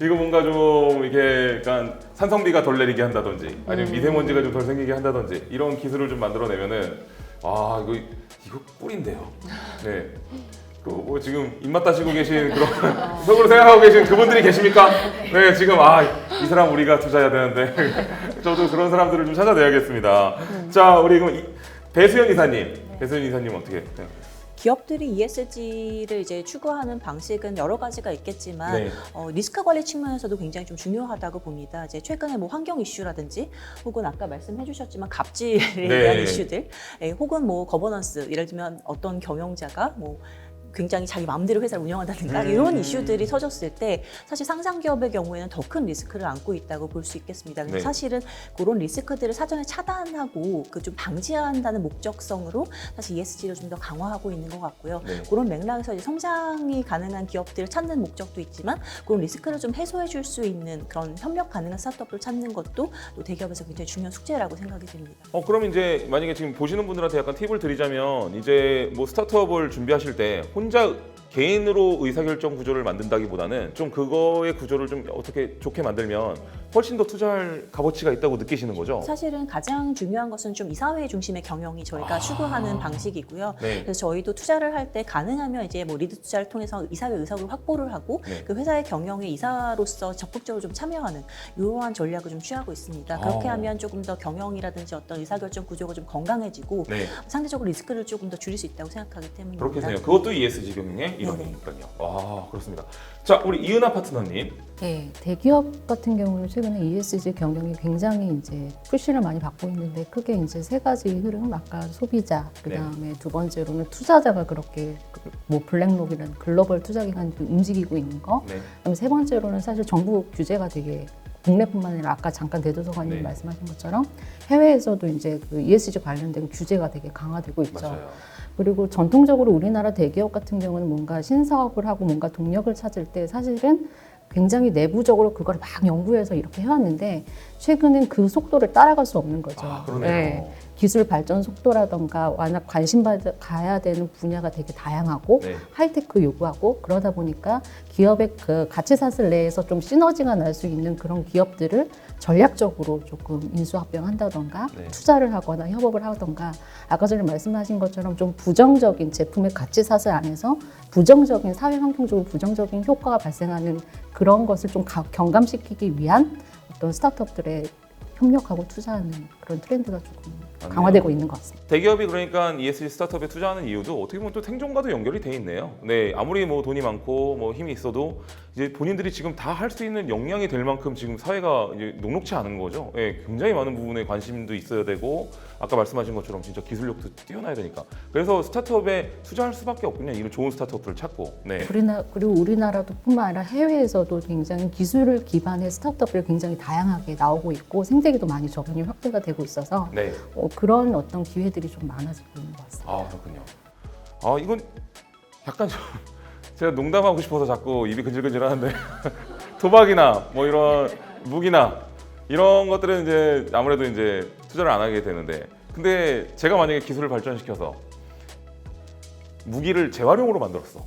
이거 뭔가 좀 이게 약간 산성비가 덜 내리게 한다든지 아니면 미세먼지가 좀 덜 생기게 한다든지 이런 기술을 좀 만들어내면은 이거 꿀인데요. 네. 뭐 지금 입맛 다시고 계신 그런 속으로 생각하고 계신 그분들이 계십니까? 네, 지금 이 사람 우리가 투자해야 되는데 저도 그런 사람들을 좀 찾아내야겠습니다. 자, 우리 그럼 배수연 이사님, 배수연 이사님 어떻게? 네. 기업들이 ESG를 이제 추구하는 방식은 여러 가지가 있겠지만 네. 리스크 관리 측면에서도 굉장히 좀 중요하다고 봅니다. 이제 최근에 뭐 환경 이슈라든지 혹은 아까 말씀해주셨지만 갑질에 대한 이슈들, 혹은 뭐 거버넌스, 예를 들면 어떤 경영자가 뭐 굉장히 자기 마음대로 회사를 운영한다든가 이런 이슈들이 터졌을 때 사실 상장 기업의 경우에는 더 큰 리스크를 안고 있다고 볼 수 있겠습니다. 그래서 네. 사실은 그런 리스크들을 사전에 차단하고 그 좀 방지한다는 목적성으로 사실 ESG를 좀 더 강화하고 있는 것 같고요. 네. 그런 맥락에서 이제 성장이 가능한 기업들을 찾는 목적도 있지만 그런 리스크를 좀 해소해 줄 수 있는 그런 협력 가능한 스타트업을 찾는 것도 또 대기업에서 굉장히 중요한 숙제라고 생각이 됩니다. 그럼 이제 만약에 지금 보시는 분들한테 약간 팁을 드리자면 이제 뭐 스타트업을 준비하실 때 혼자 개인으로 의사결정 구조를 만든다기보다는 좀 그거의 구조를 좀 어떻게 좋게 만들면 훨씬 더 투자할 값어치가 있다고 느끼시는 거죠? 사실은 가장 중요한 것은 좀 이사회 중심의 경영이 저희가 추구하는 방식이고요. 네. 그래서 저희도 투자를 할 때 가능하면 이제 뭐 리드 투자를 통해서 이사회 의석을 확보를 하고 네. 그 회사의 경영에 이사로서 적극적으로 좀 참여하는 이러한 전략을 좀 취하고 있습니다. 그렇게 하면 조금 더 경영이라든지 어떤 의사결정 구조가 좀 건강해지고 네. 상대적으로 리스크를 조금 더 줄일 수 있다고 생각하기 때문입니다. 그렇겠네요. 그것도 ESG 경영의 일환이니까요. 그렇습니다. 자, 우리 이은하 파트너님. 네, 대기업 같은 경우는 최근에 ESG 경영이 굉장히 이제 푸시를 많이 받고 있는데 크게 이제 세 가지 흐름, 아까 소비자, 그다음에 두 번째로는 투자자가 그렇게 뭐 블랙록이라는 글로벌 투자기관이 움직이고 있는 거, 네. 그다음에 세 번째로는 사실 정부 규제가 되게 국내뿐만 아니라 아까 잠깐 대도서관님이 네. 말씀하신 것처럼 해외에서도 이제 그 ESG 관련된 규제가 되게 강화되고 있죠. 맞아요. 그리고 전통적으로 우리나라 대기업 같은 경우는 뭔가 신사업을 하고 뭔가 동력을 찾을 때 사실은 굉장히 내부적으로 그걸 막 연구해서 이렇게 해왔는데 최근엔 그 속도를 따라갈 수 없는 거죠. 그러네요. 기술 발전 속도라던가 워낙 관심 가야 되는 분야가 되게 다양하고 네. 하이테크 요구하고 그러다 보니까 기업의 그 가치사슬 내에서 좀 시너지가 날 수 있는 그런 기업들을 전략적으로 조금 인수합병한다던가 네. 투자를 하거나 협업을 하던가 아까 전에 말씀하신 것처럼 좀 부정적인 제품의 가치사슬 안에서 부정적인 사회 환경적으로 부정적인 효과가 발생하는 그런 것을 좀 경감시키기 위한 어떤 스타트업들의 협력하고 투자하는 그런 트렌드가 조금 강화되고 있는 것 같습니다. 대기업이 그러니까 ESG 스타트업에 투자하는 이유도 어떻게 보면 또 생존과도 연결이 돼 있네요. 네, 아무리 뭐 돈이 많고 뭐 힘이 있어도 이제 본인들이 지금 다 할 수 있는 역량이 될 만큼 지금 사회가 이제 녹록치 않은 거죠. 네, 굉장히 많은 부분에 관심도 있어야 되고 아까 말씀하신 것처럼 진짜 기술력도 뛰어나야 되니까. 그래서 스타트업에 투자할 수밖에 없군요. 이런 좋은 스타트업들을 찾고. 네. 그리고 우리나라도 뿐만 아니라 해외에서도 굉장히 기술 기반의 스타트업들이 굉장히 다양하게 나오고 있고 생태계도 많이 적용이 확대가 되고 있어서 네. 그런 어떤 기회들이 좀 많아지고 있는 것 같습니다. 아 그렇군요. 아 이건 약간 좀 제가 농담하고 싶어서 자꾸 입이 근질근질하는데 도박이나 뭐 이런 무기나 이런 것들은 이제 아무래도 이제 투자를 안 하게 되는데 근데 제가 만약에 기술을 발전시켜서 무기를 재활용으로 만들었어.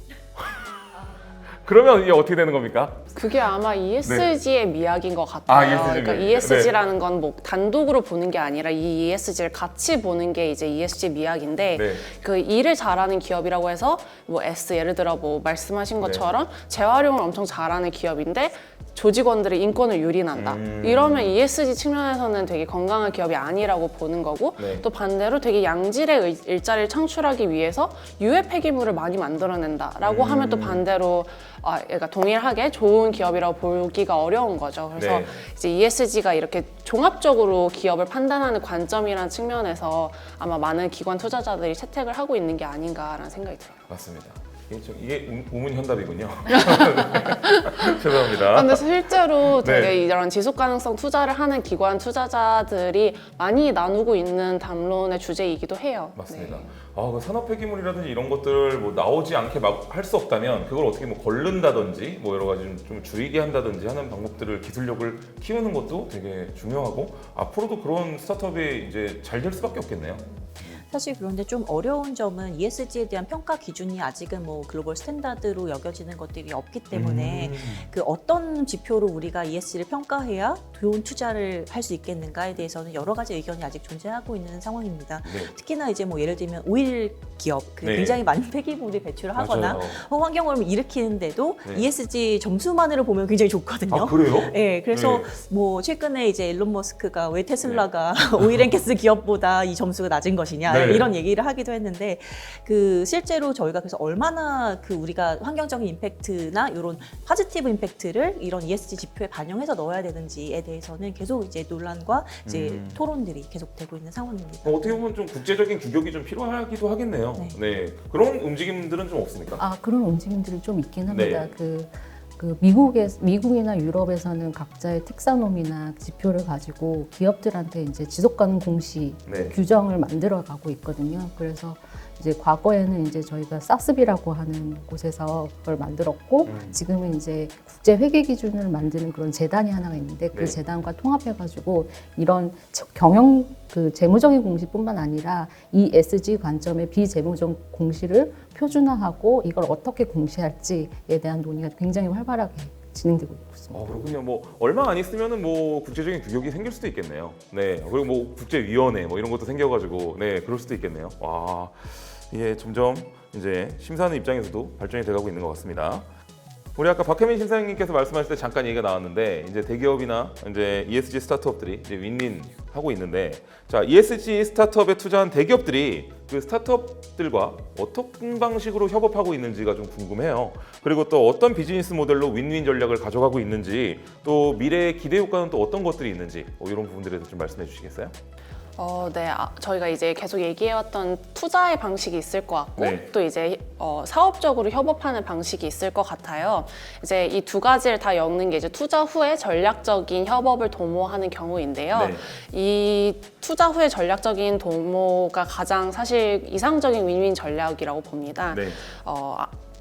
그러면 이게 어떻게 되는 겁니까? 그게 아마 ESG의 미학인 것 같아요. ESG. 그러니까 ESG라는 건 뭐 단독으로 보는 게 아니라 이 ESG를 같이 보는 게 이제 ESG 미학인데 네. 그 일을 잘하는 기업이라고 해서 뭐 예를 들어 뭐 말씀하신 것처럼 재활용을 엄청 잘하는 기업인데 조직원들의 인권을 유린한다. 이러면 ESG 측면에서는 되게 건강한 기업이 아니라고 보는 거고 네. 또 반대로 되게 양질의 일자리를 창출하기 위해서 유해 폐기물을 많이 만들어낸다라고 하면 또 반대로 그러니까 동일하게 좋은 기업이라고 보기가 어려운 거죠. 그래서 네. 이제 ESG가 이렇게 종합적으로 기업을 판단하는 관점이라는 측면에서 아마 많은 기관 투자자들이 채택을 하고 있는 게 아닌가라는 생각이 들어요. 맞습니다. 이게 우문현답이군요. 죄송합니다. 근데 실제로 되게 네. 이런 지속 가능성 투자를 하는 기관 투자자들이 많이 나누고 있는 담론의 주제이기도 해요. 맞습니다. 네. 그 산업 폐기물이라든지 이런 것들 뭐 나오지 않게 막 할 수 없다면 그걸 어떻게 뭐 걸른다든지 뭐 여러 가지 좀 줄이게 한다든지 하는 방법들을 기술력을 키우는 것도 되게 중요하고 앞으로도 그런 스타트업이 이제 잘 될 수밖에 없겠네요. 사실 그런데 좀 어려운 점은 ESG에 대한 평가 기준이 아직은 뭐 글로벌 스탠다드로 여겨지는 것들이 없기 때문에 그 어떤 지표로 우리가 ESG를 평가해야 좋은 투자를 할 수 있겠는가에 대해서는 여러 가지 의견이 아직 존재하고 있는 상황입니다. 네. 특히나 이제 뭐 예를 들면 오일 기업 네. 굉장히 많은 폐기물을 배출을 하거나 맞아요. 환경오염을 일으키는데도 네. ESG 점수만으로 보면 굉장히 좋거든요. 아 그래요? 네, 그래서 네. 뭐 최근에 이제 일론 머스크가 왜 테슬라가 오일앤가스 기업보다 이 점수가 낮은 것이냐 네. 이런 얘기를 하기도 했는데 그 실제로 저희가 그래서 얼마나 그 우리가 환경적인 임팩트나 이런 포지티브 임팩트를 이런 ESG 지표에 반영해서 넣어야 되는지에 대해서는 계속 이제 논란과 이제 토론들이 계속되고 있는 상황입니다. 어떻게 보면 좀 국제적인 규격이 좀 필요하기도 하겠네요. 네. 네. 그런 움직임들은 좀 없습니까? 그런 움직임들이 좀 있긴 합니다. 네. 미국이나 유럽에서는 각자의 텍사노미나 지표를 가지고 기업들한테 이제 지속가능 공시 네. 규정을 만들어가고 있거든요. 그래서 이제 과거에는 이제 저희가 사스비라고 하는 곳에서 그걸 만들었고 지금은 이제 국제 회계 기준을 만드는 그런 재단이 하나가 있는데 그 네. 재단과 통합해가지고 이런 경영 재무적인 공시뿐만 아니라 ESG 관점의 비재무적 공시를 표준화하고 이걸 어떻게 공시할지에 대한 논의가 굉장히 활발하게 진행되고 있습니다. 그렇군요. 뭐 얼마 안 있으면은 뭐 국제적인 규격이 생길 수도 있겠네요. 네. 그리고 뭐 국제위원회 뭐 이런 것도 생겨가지고 네 그럴 수도 있겠네요. 와 이게 점점 이제 심사하는 입장에서도 발전이 돼가고 있는 것 같습니다. 우리 아까 박혜민 심사님께서 말씀하실 때 잠깐 얘기가 나왔는데 이제 대기업이나 이제 ESG 스타트업들이 이제 윈윈 하고 있는데 자 ESG 스타트업에 투자한 대기업들이 그 스타트업들과 어떤 방식으로 협업하고 있는지가 좀 궁금해요. 그리고 또 어떤 비즈니스 모델로 윈윈 전략을 가져가고 있는지 또 미래의 기대 효과는 또 어떤 것들이 있는지 이런 부분들에 대해서 좀 말씀해 주시겠어요? 네. 저희가 이제 계속 얘기해왔던 투자의 방식이 있을 것 같고 네. 또 이제 사업적으로 협업하는 방식이 있을 것 같아요. 이제 이 두 가지를 다 엮는 게 이제 투자 후에 전략적인 협업을 도모하는 경우인데요. 네. 이 투자 후에 전략적인 도모가 가장 사실 이상적인 윈윈 전략이라고 봅니다. 네.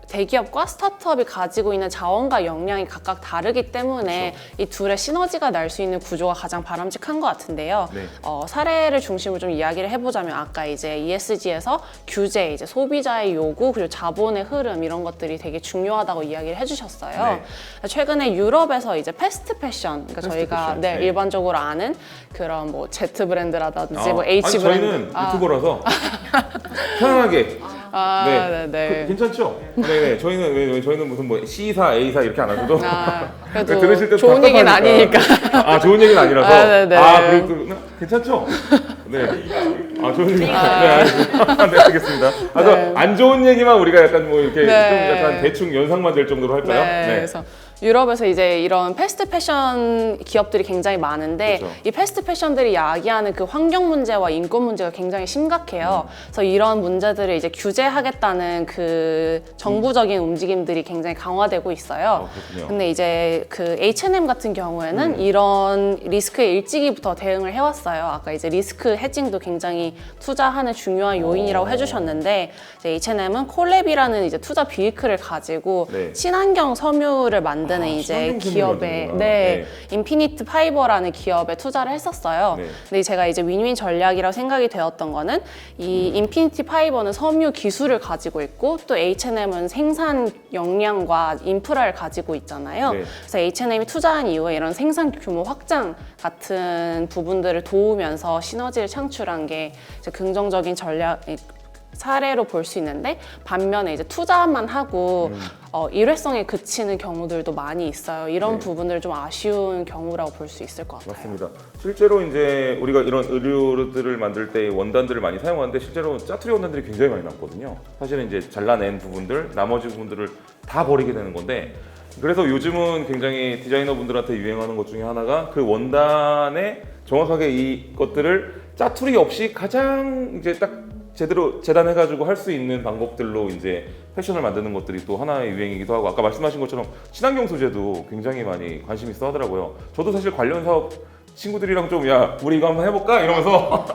대기업과 스타트업이 가지고 있는 자원과 역량이 각각 다르기 때문에 그렇죠. 이 둘의 시너지가 날 수 있는 구조가 가장 바람직한 것 같은데요. 네. 사례를 중심으로 좀 이야기를 해보자면 아까 이제 ESG에서 규제, 이제 소비자의 요구, 그리고 자본의 흐름 이런 것들이 되게 중요하다고 이야기를 해주셨어요. 네. 최근에 유럽에서 이제 패스트 패션, 그러니까 저희가 패션. 네, 네. 일반적으로 아는 그런 뭐 Z 브랜드라든지 뭐 H 아니, 브랜드. 저희는 유튜버라서 편안하게 네. 괜찮죠? 네, 저희는 무슨 뭐 C사, A사 이렇게 안 하셔도 그래도 들으실 때 좋은 얘기는 답답하니까. 아니니까. 좋은 얘기는 아니라서. 네네. 그리고 괜찮죠? 네. 아, 좋은 얘기. 네, 알겠습니다. 네, 알겠습니다. 아, 네. 안 좋은 얘기만 우리가 약간 뭐 이렇게 네. 좀 약간 대충 연상만 될 정도로 할까요? 네, 그래서 유럽에서 이제 이런 패스트 패션 기업들이 굉장히 많은데 그렇죠. 이 패스트 패션들이 야기하는 그 환경 문제와 인권 문제가 굉장히 심각해요. 그래서 이런 문제들을 이제 규제하겠다는 그 정부적인 움직임들이 굉장히 강화되고 있어요. 그렇군요. 근데 이제 그 H&M 같은 경우에는 이런 리스크에 일찍이부터 대응을 해왔어요. 아까 이제 리스크 헤징도 굉장히 투자하는 중요한 요인이라고 해주셨는데 이제 H&M은 콜랩이라는 이제 투자 비이클을 가지고 네. 친환경 섬유를 만드는 이제 친환경 섬유를 기업에 만드는구나. 네, 인피니트 파이버라는 기업에 투자를 했었어요. 네. 근데 제가 이제 윈윈 전략이라고 생각이 되었던 거는 이 인피니티 파이버는 섬유 기술을 가지고 있고 또 H&M은 생산 역량과 인프라를 가지고 있잖아요. 네. 그래서 H&M이 투자한 이후에 이런 생산 규모 확장 같은 부분들을 도우면서 시너지를 창출한 게 이제 긍정적인 전략 사례로 볼 수 있는데 반면에 이제 투자만 하고 일회성에 그치는 경우들도 많이 있어요. 이런 네. 부분들 좀 아쉬운 경우라고 볼 수 있을 것 같아요. 맞습니다. 실제로 이제 우리가 이런 의류들을 만들 때 원단들을 많이 사용하는데 실제로 짜투리 원단들이 굉장히 많이 남거든요. 사실은 이제 잘라낸 부분들, 나머지 부분들을 다 버리게 되는 건데 그래서 요즘은 굉장히 디자이너분들한테 유행하는 것 중에 하나가 그 원단에 정확하게 이것들을 짜투리 없이 가장 이제 딱 제대로 재단해가지고 할 수 있는 방법들로 이제 패션을 만드는 것들이 또 하나의 유행이기도 하고 아까 말씀하신 것처럼 친환경 소재도 굉장히 많이 관심 있어 하더라고요. 저도 사실 관련 사업 친구들이랑 좀 야 우리 이거 한번 해볼까 이러면서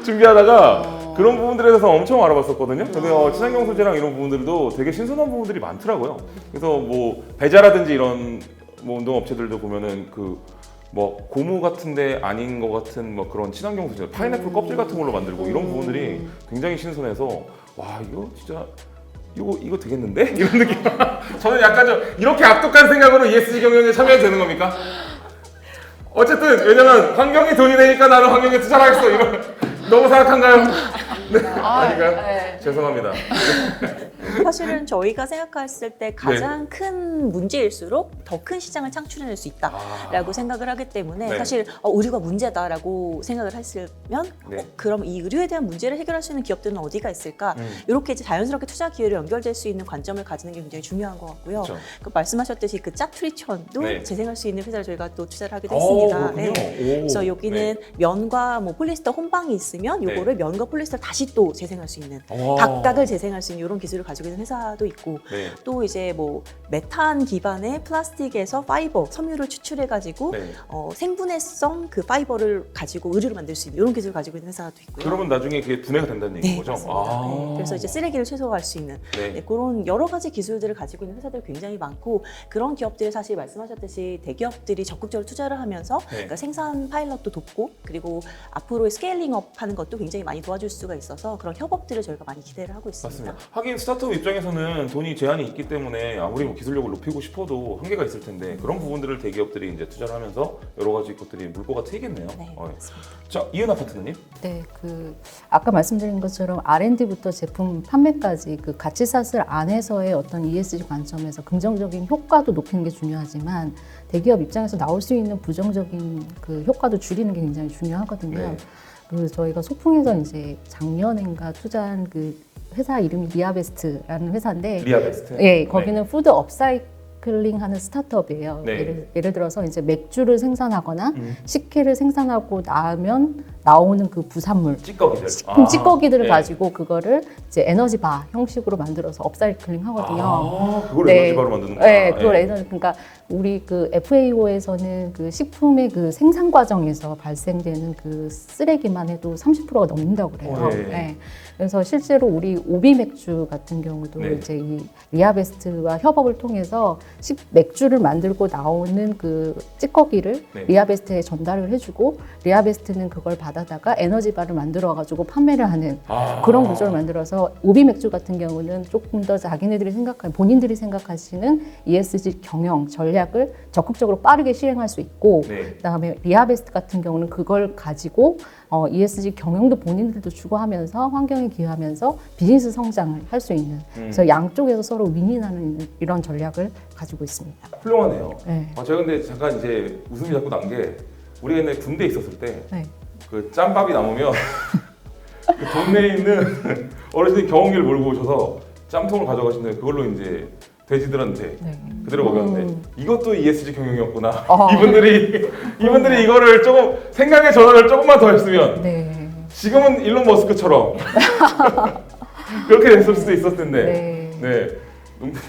준비하다가 그런 부분들에 대해서 엄청 알아봤었거든요. 근데 친환경 소재랑 이런 부분들도 되게 신선한 부분들이 많더라고요. 그래서 뭐 배자라든지 이런 뭐 운동 업체들도 보면은 뭐 고무 같은데 아닌 것 같은 뭐 그런 친환경 소재, 파인애플 껍질 같은 걸로 만들고 이런 부분들이 굉장히 신선해서 와 이거 진짜 이거 되겠는데? 이런 느낌. 저는 약간 좀 이렇게 악독한 생각으로 ESG 경영에 참여해도 되는 겁니까? 어쨌든 왜냐면 환경이 돈이 되니까 나는 환경에 투자를 하겠어. 이런 너무 사악한가요? 네, 아닌가요? 네. 죄송합니다. 사실은 저희가 생각했을 때 가장 큰 문제일수록 더 큰 시장을 창출해낼 수 있다라고 생각을 하기 때문에 네. 사실 의류가 문제다라고 생각을 했으면 네. 그럼 이 의류에 대한 문제를 해결할 수 있는 기업들은 어디가 있을까? 이렇게 이제 자연스럽게 투자 기회로 연결될 수 있는 관점을 가지는 게 굉장히 중요한 것 같고요. 그렇죠. 그 말씀하셨듯이 그 짜투리천도 네. 재생할 수 있는 회사를 저희가 또 투자를 하기도 했습니다. 그렇군요. 그래서 여기는 면과 뭐 폴리스터 혼방이 있으면 요거를 면과 폴리스터를 다시 또 재생할 수 있는 각각을 재생할 수 있는 이런 기술을 가지고 있는 회사도 있고 네. 또 이제 뭐 메탄 기반의 플라스틱에서 파이버 섬유를 추출해 가지고 네. 생분해성 그 파이버를 가지고 의류를 만들 수 있는 이런 기술을 가지고 있는 회사도 있고요. 그러면 나중에 그게 분해가 된다는 얘기인 거죠? 맞습니다. 네. 그래서 이제 쓰레기를 최소화할 수 있는 네. 그런 여러 가지 기술들을 가지고 있는 회사들이 굉장히 많고 그런 기업들이 사실 말씀하셨듯이 대기업들이 적극적으로 투자를 하면서 그러니까 생산 파일럿도 돕고 그리고 앞으로의 스케일링업 하는 것도 굉장히 많이 도와줄 수가 있어서 그런 협업들을 저희가 많이 기대를 하고 있습니다. 맞습니다. 하긴 스타트업 입장에서는 돈이 제한이 있기 때문에 아무리 뭐 기술력을 높이고 싶어도 한계가 있을 텐데 그런 부분들을 대기업들이 이제 투자를 하면서 여러 가지 것들이 물꼬가 트이겠네요. 네, 맞습니다. 자, 이은하 파트너님. 네, 아까 말씀드린 것처럼 R&D부터 제품 판매까지 그 가치사슬 안에서의 어떤 ESG 관점에서 긍정적인 효과도 높이는 게 중요하지만 대기업 입장에서 나올 수 있는 부정적인 그 효과도 줄이는 게 굉장히 중요하거든요. 네. 저희가 소풍에서 이제 작년인가 투자한 그 회사 이름이 리아베스트라는 회사인데 리아베스트. 예, 거기는 푸드 업사이클링 하는 스타트업이에요. 네. 예를 들어서 이제 맥주를 생산하거나 식혜를 생산하고 나면 나오는 그 부산물 찌꺼기들. 식품 찌꺼기들을 네. 가지고 그거를 이제 에너지바 형식으로 만들어서 업사이클링 하거든요. 그걸 네. 에너지바로 만드는구나. 네, 그걸 에너지 그러니까 우리 그 FAO에서는 그 식품의 그 생산 과정에서 발생되는 그 쓰레기만 해도 30%가 넘는다고 그래요. 네. 네. 그래서 실제로 우리 오비 맥주 같은 경우도 네. 이제 이 리아베스트와 협업을 통해서 맥주를 만들고 나오는 그 찌꺼기를 네. 리아베스트에 전달을 해주고 리아베스트는 그걸 받아다가 에너지바를 만들어가지고 판매를 하는 그런 구조를 만들어서 오비 맥주 같은 경우는 조금 더 자기네들이 생각하는 본인들이 생각하시는 ESG 경영 전략을 적극적으로 빠르게 시행할 수 있고 네. 그다음에 리아베스트 같은 경우는 그걸 가지고 ESG 경영도 본인들도 추구하면서 환경에 기여하면서 비즈니스 성장을 할 수 있는 그래서 양쪽에서 서로 윈윈하는 이런 전략을 가지고 있습니다. 훌륭하네요. 네. 제가 근데 잠깐 이제 웃음이 자꾸 난 게 우리가 옛날에 군대에 있었을 때 네. 그 짬밥이 남으면 그 동네에 있는 어르신이 경운기를 몰고 오셔서 짬통을 가져가시는데 그걸로 이제 돼지들한테 네. 그대로 먹였는데 이것도 ESG 경영이었구나. 어. 이분들이 이거를 조금 생각의 전환을 조금만 더 했으면 네. 지금은 일론 머스크처럼 그렇게 됐을 수도 있었을 텐데. 네.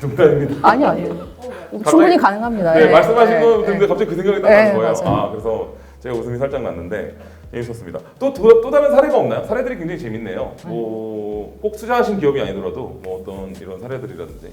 농담입니다. 아니요. 충분히 가능합니다. 네, 네. 말씀하신 네. 거 듣는데 갑자기 그 생각이 딱 네, 나는 거예요. 맞아요. 아, 그래서 제가 웃음이 살짝 났는데 재밌었습니다. 또 다른 사례가 없나요? 사례들이 굉장히 재밌네요. 뭐 꼭 투자하신 기업이 아니더라도 뭐 어떤 이런 사례들이라든지.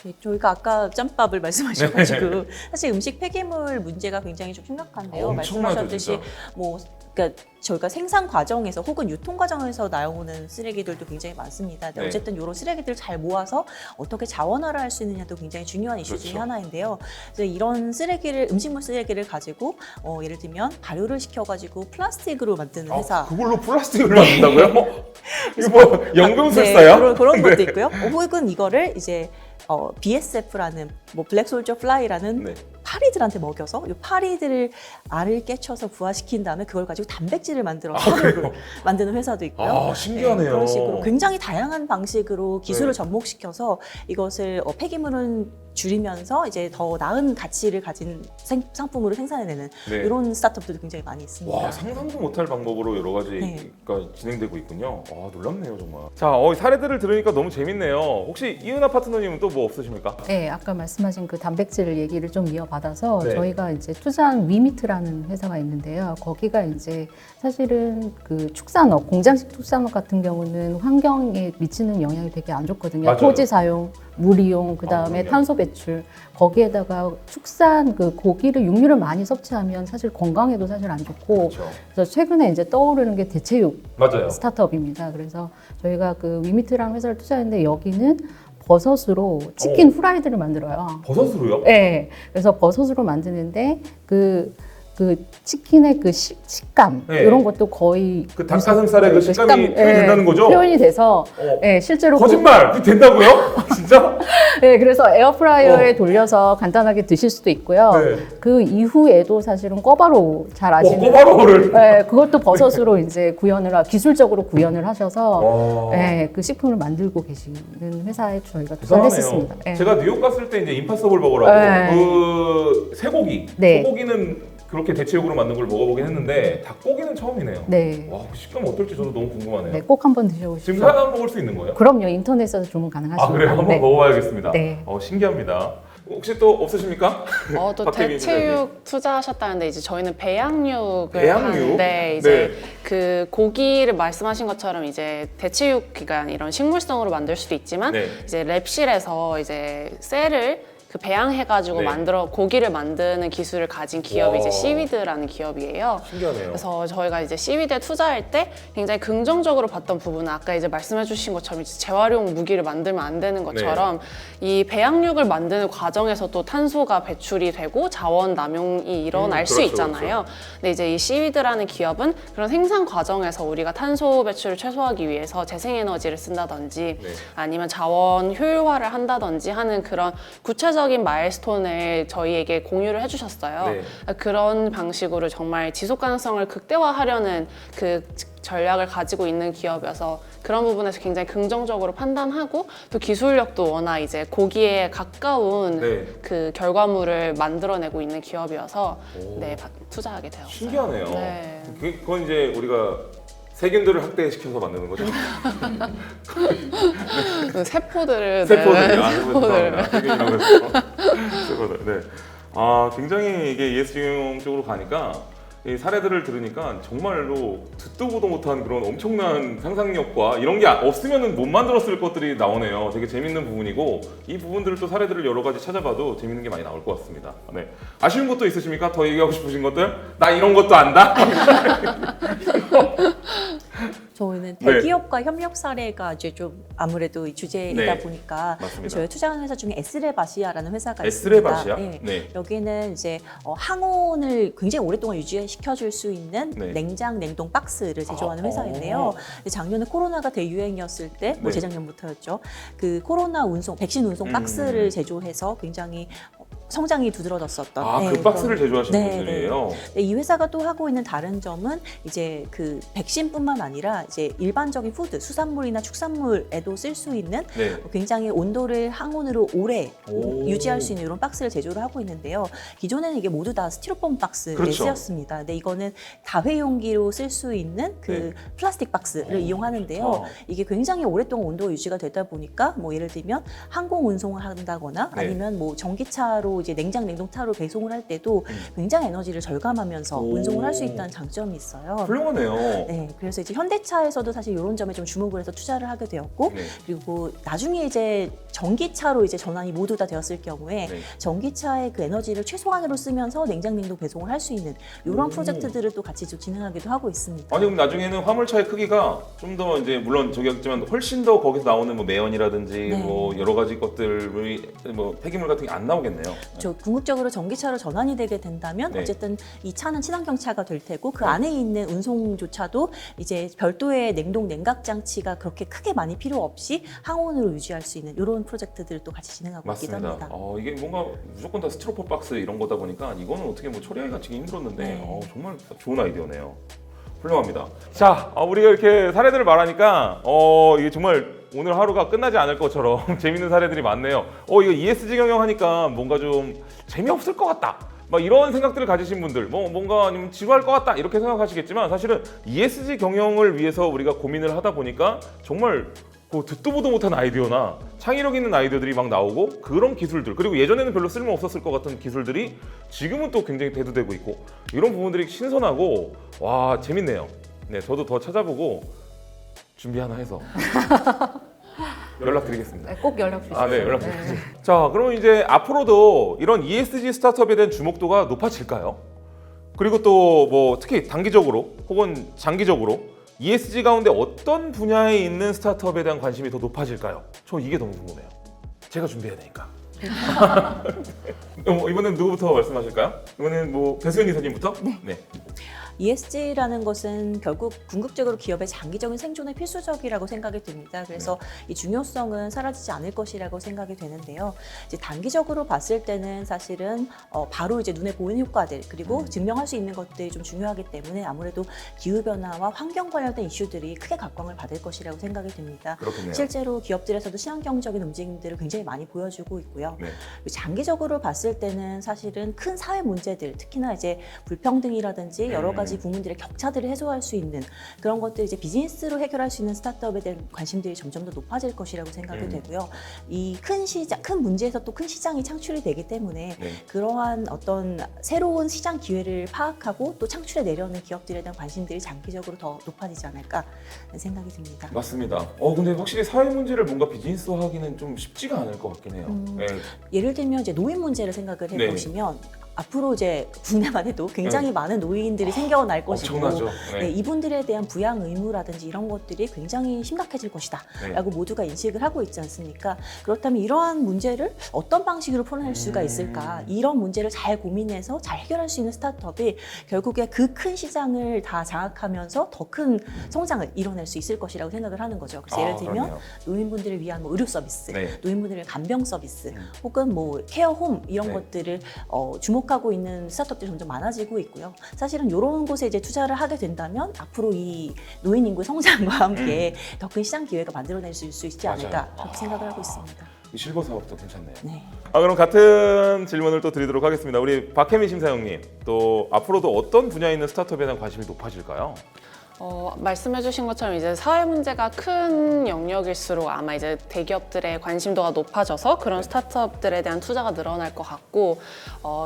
네, 저희가 아까 짬밥을 말씀하셔가지고 사실 음식 폐기물 문제가 굉장히 좀 심각한데요. 엄청나죠, 말씀하셨듯이 진짜. 뭐 그러니까 저희가 생산 과정에서 혹은 유통 과정에서 나오는 쓰레기들도 굉장히 많습니다. 근데 네. 어쨌든 이런 쓰레기들 잘 모아서 어떻게 자원화를 할 수 있느냐도 굉장히 중요한 이슈 중에 그렇죠. 하나인데요. 그래서 이런 쓰레기를 음식물 쓰레기를 가지고 예를 들면 발효를 시켜가지고 플라스틱으로 만드는 회사. 그걸로 플라스틱을 만든다고요? 이거 뭐 연금술사야? 네, 그런 네. 것도 있고요. 혹은 이거를 이제 BSF라는 뭐 블랙솔저 플라이라는 네. 파리들한테 먹여서 이 파리들을 알을 깨쳐서 부화시킨 다음에 그걸 가지고 단백질을 만들어 서류를 만드는 회사도 있고요. 아, 신기하네요. 그런 식으로 굉장히 다양한 방식으로 기술을 네. 접목시켜서 이것을 폐기물은 줄이면서 이제 더 나은 가치를 가진 상품으로 생산해내는 네. 이런 스타트업들도 굉장히 많이 있습니다. 와, 상상도 못할 방법으로 여러 가지가 네. 진행되고 있군요. 와, 놀랍네요, 정말. 자, 사례들을 들으니까 너무 재밌네요. 혹시 이은하 파트너님은 또 뭐 없으십니까? 네, 아까 말씀하신 그 단백질 얘기를 좀 이어받아서 네. 저희가 이제 투자한 위미트라는 회사가 있는데요. 거기가 이제 사실은 그 축산업, 공장식 축산업 같은 경우는 환경에 미치는 영향이 되게 안 좋거든요. 맞아요. 토지 사용, 물 이용, 그 다음에 그럼요. 탄소 배출. 거기에다가 축산 그 고기를 육류를 많이 섭취하면 사실 건강에도 사실 안 좋고. 그렇죠. 그래서 최근에 이제 떠오르는 게 대체육 맞아요. 스타트업입니다. 그래서 저희가 그 위미트라는 회사를 투자했는데 여기는 버섯으로 치킨 후라이드를 만들어요. 버섯으로요? 네. 그래서 버섯으로 만드는데 그 치킨의 그 식감 네. 이런 것도 거의 그 닭가슴살의 그 식감이 표현이 된다는 거죠? 표현이 돼서 네, 실제로 거짓말! 그게 된다고요? 진짜? 네, 그래서 에어프라이어에 돌려서 간단하게 드실 수도 있고요. 네. 그 이후에도 사실은 꿔바로우 잘 아시는 꼬바로우를. 네, 그것도 버섯으로 이제 기술적으로 구현을 하셔서 와. 네, 그 식품을 만들고 계시는 회사에 저희가 투자를 했었습니다. 네. 제가 뉴욕 갔을 때 이제 임파서블 버거라고 네. 그 쇠고기, 네. 소고기는 그렇게 대체육으로 만든 걸 먹어보긴 했는데 닭고기는 처음이네요. 네. 와, 그 식감 어떨지 저도 너무 궁금하네요. 네, 꼭 한번 드셔보십시오. 지금 사람 먹을 수 있는 거예요? 그럼요, 인터넷에서 주문 가능하십니다. 아, 그래요? 한번 네. 먹어봐야겠습니다. 네. 신기합니다. 혹시 또 없으십니까? 또 박혜민 대체육 투자하셨다는데 이제 저희는 배양육을 배양육? 하는데 이제 네. 그 고기를 말씀하신 것처럼 이제 대체육 기간 이런 식물성으로 만들 수도 있지만 네. 이제 랩실에서 이제 셀을 그 배양해가지고 네. 고기를 만드는 기술을 가진 기업이 와. 이제 시위드라는 기업이에요. 신기하네요. 그래서 저희가 이제 시위드에 투자할 때 굉장히 긍정적으로 봤던 부분은 아까 이제 말씀해주신 것처럼 이제 재활용 무기를 만들면 안 되는 것처럼 이 배양육을 만드는 과정에서도 탄소가 배출이 되고 자원 남용이 일어날 수 그렇죠, 있잖아요. 근데 이제 이 시위드라는 기업은 그런 생산 과정에서 우리가 탄소 배출을 최소화하기 위해서 재생에너지를 쓴다든지 네. 아니면 자원 효율화를 한다든지 하는 그런 구체적인 마일스톤을 저희에게 공유를 해주셨어요. 네. 그런 방식으로 정말 지속 가능성을 극대화하려는 그 전략을 가지고 있는 기업이어서 그런 부분에서 굉장히 긍정적으로 판단하고 또 기술력도 워낙 이제 고기에 가까운 네. 그 결과물을 만들어내고 있는 기업이어서 오. 네, 투자하게 되었어요. 신기하네요. 네. 그건 이제 우리가 세균들을 학대시켜서 만드는 거죠? 세포들을 세포들. 네, 아, 세포들. 세균이라고 해서. 세포들. 네. 굉장히 이게 ESG 경영 쪽으로 가니까 이 사례들을 들으니까 정말로 듣도 보도 못한 그런 엄청난 상상력과 이런 게 없으면 못 만들었을 것들이 나오네요. 되게 재밌는 부분이고 이 부분들을 또 사례들을 여러 가지 찾아봐도 재밌는 게 많이 나올 것 같습니다. 네. 아쉬운 것도 있으십니까? 더 얘기하고 싶으신 것들? 나 이런 것도 안다? 저희는 네. 대기업과 협력 사례가 이제 좀 아무래도 이 주제이다 네. 보니까 맞습니다. 저희 투자하는 회사 중에 에스레바시아라는 회사가 에스레바시아? 있습니다. 네. 네. 여기는 이제 항온을 굉장히 오랫동안 유지시켜줄 수 있는 네. 냉장 냉동 박스를 제조하는 아, 회사인데요. 작년에 코로나가 대유행이었을 때, 뭐 네. 재작년부터였죠. 그 코로나 운송, 백신 운송 음. 박스를 제조해서 굉장히 성장이 두드러졌었던. 아, 네, 그 박스를 제조하시는 네, 분들이에요. 네, 이 회사가 또 하고 있는 다른 점은 이제 그 백신뿐만 아니라 이제 일반적인 푸드, 수산물이나 축산물에도 쓸 수 있는 네. 굉장히 온도를 항온으로 오래 오. 유지할 수 있는 이런 박스를 제조를 하고 있는데요. 기존에는 이게 모두 다 스티로폼 박스에 그렇죠. 쓰였습니다. 근데 이거는 다회용기로 쓸 수 있는 그 네. 플라스틱 박스를 이용하는데요. 좋다. 이게 굉장히 오랫동안 온도가 유지가 되다 보니까 뭐 예를 들면 항공 운송을 한다거나 네. 아니면 뭐 전기차로 이제 냉장 냉동차로 배송을 할 때도 굉장히 에너지를 절감하면서 오. 운송을 할 수 있다는 장점이 있어요. 훌륭하네요. 네, 그래서 이제 현대차에서도 사실 이런 점에 좀 주목을 해서 투자를 하게 되었고, 네. 그리고 나중에 이제 전기차로 이제 전환이 모두 다 되었을 경우에 네. 전기차의 그 에너지를 최소한으로 쓰면서 냉장 냉동 배송을 할 수 있는 이런 오. 프로젝트들을 또 같이 좀 진행하기도 하고 있습니다. 아니 그럼 나중에는 화물차의 크기가 좀 더 이제 물론 저기였지만 훨씬 더 거기서 나오는 뭐 매연이라든지 네. 뭐 여러 가지 것들이 뭐 폐기물 같은 게 안 나오겠네요. 궁극적으로 전기차로 전환이 되게 된다면 네. 어쨌든 이 차는 친환경차가 될 테고 그 안에 있는 운송조차도 이제 별도의 냉동 냉각 장치가 그렇게 크게 많이 필요 없이 항온으로 유지할 수 있는 이런 프로젝트들을 또 같이 진행하고 있기도 맞습니다. 합니다. 이게 뭔가 무조건 다 스티로폼 박스 이런 거다 보니까 이거는 어떻게 뭐 처리하기가 되게 힘들었는데 네. 정말 좋은 아이디어네요. 훌륭합니다. 자, 우리가 이렇게 사례들을 말하니까 이게 정말 오늘 하루가 끝나지 않을 것처럼 재밌는 사례들이 많네요. 이거 ESG 경영 하니까 뭔가 좀 재미없을 것 같다. 막 이런 생각들을 가지신 분들, 뭔가 아니면 지루할 것 같다 이렇게 생각하시겠지만 사실은 ESG 경영을 위해서 우리가 고민을 하다 보니까 정말 듣도 보도 못한 아이디어나 창의력 있는 아이디어들이 막 나오고 그런 기술들 그리고 예전에는 별로 쓸모 없었을 것 같은 기술들이 지금은 또 굉장히 대두되고 있고 이런 부분들이 신선하고 와 재밌네요. 네, 저도 더 찾아보고 준비 하나 해서 연락드리겠습니다. 꼭 연락 주시죠. 네, 연락 주시죠. 자, 그러면 이제 앞으로도 이런 ESG 스타트업에 대한 주목도가 높아질까요? 그리고 또 뭐 특히 단기적으로 혹은 장기적으로 ESG 가운데 어떤 분야에 있는 스타트업에 대한 관심이 더 높아질까요? 저 이게 너무 궁금해요. 제가 준비해야 되니까. 이번엔 누구부터 말씀하실까요? 이번엔 뭐 배수연 이사님부터? 네. ESG라는 것은 결국 궁극적으로 기업의 장기적인 생존에 필수적이라고 생각이 듭니다. 그래서 이 중요성은 사라지지 않을 것이라고 생각이 되는데요. 이제 단기적으로 봤을 때는 사실은 바로 이제 눈에 보이는 효과들 그리고 증명할 수 있는 것들이 좀 중요하기 때문에 아무래도 기후 변화와 환경 관련된 이슈들이 크게 각광을 받을 것이라고 생각이 듭니다. 그렇겠네요. 실제로 기업들에서도 친환경적인 움직임들을 굉장히 많이 보여주고 있고요. 네. 장기적으로 봤을 때는 사실은 큰 사회 문제들, 특히나 이제 불평등이라든지 여러 가지 국민들의 격차들을 해소할 수 있는 그런 것들 이제 비즈니스로 해결할 수 있는 스타트업에 대한 관심들이 점점 더 높아질 것이라고 생각이 되고요. 이 큰 시장, 큰 문제에서 또 큰 시장이 창출이 되기 때문에 네. 그러한 어떤 새로운 시장 기회를 파악하고 또 창출해 내려오는 기업들에 대한 관심들이 장기적으로 더 높아지지 않을까 생각이 듭니다. 맞습니다. 근데 확실히 사회 문제를 뭔가 비즈니스화하기는 좀 쉽지가 않을 것 같긴 해요. 네. 예를 들면 이제 노인 문제를 생각을 네. 해보시면 앞으로 이제 국내만 해도 굉장히 많은 노인들이 생겨날 것이고 엄청나죠. 네. 이분들에 대한 부양 의무라든지 이런 것들이 굉장히 심각해질 것이다 네. 라고 모두가 인식을 하고 있지 않습니까? 그렇다면 이러한 문제를 어떤 방식으로 풀어낼 수가 있을까? 이런 문제를 잘 고민해서 잘 해결할 수 있는 스타트업이 결국에 그 큰 시장을 다 장악하면서 더 큰 성장을 이뤄낼 수 있을 것이라고 생각을 하는 거죠. 그래서 예를 들면 그렇네요. 노인분들을 위한 뭐 의료 서비스, 네. 노인분들을 위한 간병 서비스, 혹은 뭐 케어홈 이런 네. 것들을 주목하고 있는 스타트업들이 점점 많아지고 있고요. 사실은 이런 곳에 이제 투자를 하게 된다면 앞으로 이 노인 인구의 성장과 함께 더 큰 시장 기회가 만들어낼 수 있지 않을까 맞아요. 그렇게 생각을 하고 있습니다. 이 실버 사업도 괜찮네요. 네. 그럼 같은 질문을 또 드리도록 하겠습니다. 우리 박혜민 심사위원님, 또 앞으로도 어떤 분야에 있는 스타트업에 대한 관심이 높아질까요? 말씀해주신 것처럼 이제 사회 문제가 큰 영역일수록 아마 이제 대기업들의 관심도가 높아져서 그런 스타트업들에 대한 투자가 늘어날 것 같고,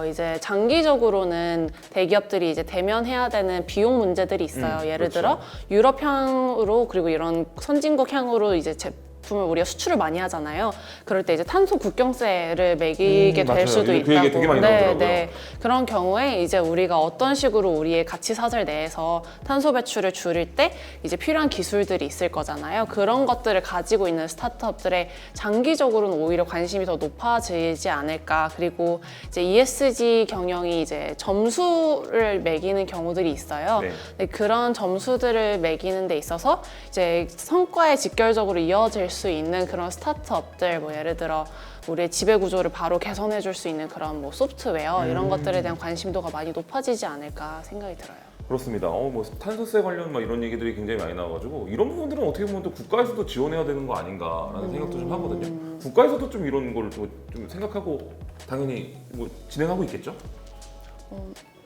이제 장기적으로는 대기업들이 이제 대면해야 되는 비용 문제들이 있어요. 예를 그렇죠. 들어 유럽향으로 그리고 이런 선진국향으로 이제 제품을 우리가 수출을 많이 하잖아요. 그럴 때 이제 탄소 국경세를 매기게 될 맞아요. 수도 그 있다고. 얘기 되게 많이 나오더라고요. 네. 그런 경우에 이제 우리가 어떤 식으로 우리의 가치 사절 내에서 탄소 배출을 줄일 때 이제 필요한 기술들이 있을 거잖아요. 그런 것들을 가지고 있는 스타트업들의 장기적으로는 오히려 관심이 더 높아지지 않을까. 그리고 이제 ESG 경영이 이제 점수를 매기는 경우들이 있어요. 네. 근데 그런 점수들을 매기는 데 있어서 이제 성과에 직결적으로 이어질 수 있는 그런 스타트업들, 뭐 예를 들어 우리의 지배 구조를 바로 개선해 줄 수 있는 그런 뭐 소프트웨어 이런 것들에 대한 관심도가 많이 높아지지 않을까 생각이 들어요. 그렇습니다. 뭐 탄소세 관련 막 이런 얘기들이 굉장히 많이 나와가지고 이런 부분들은 어떻게 보면 또 국가에서도 지원해야 되는 거 아닌가라는 생각도 좀 하거든요. 국가에서도 좀 이런 걸 좀 생각하고 당연히 뭐 진행하고 있겠죠?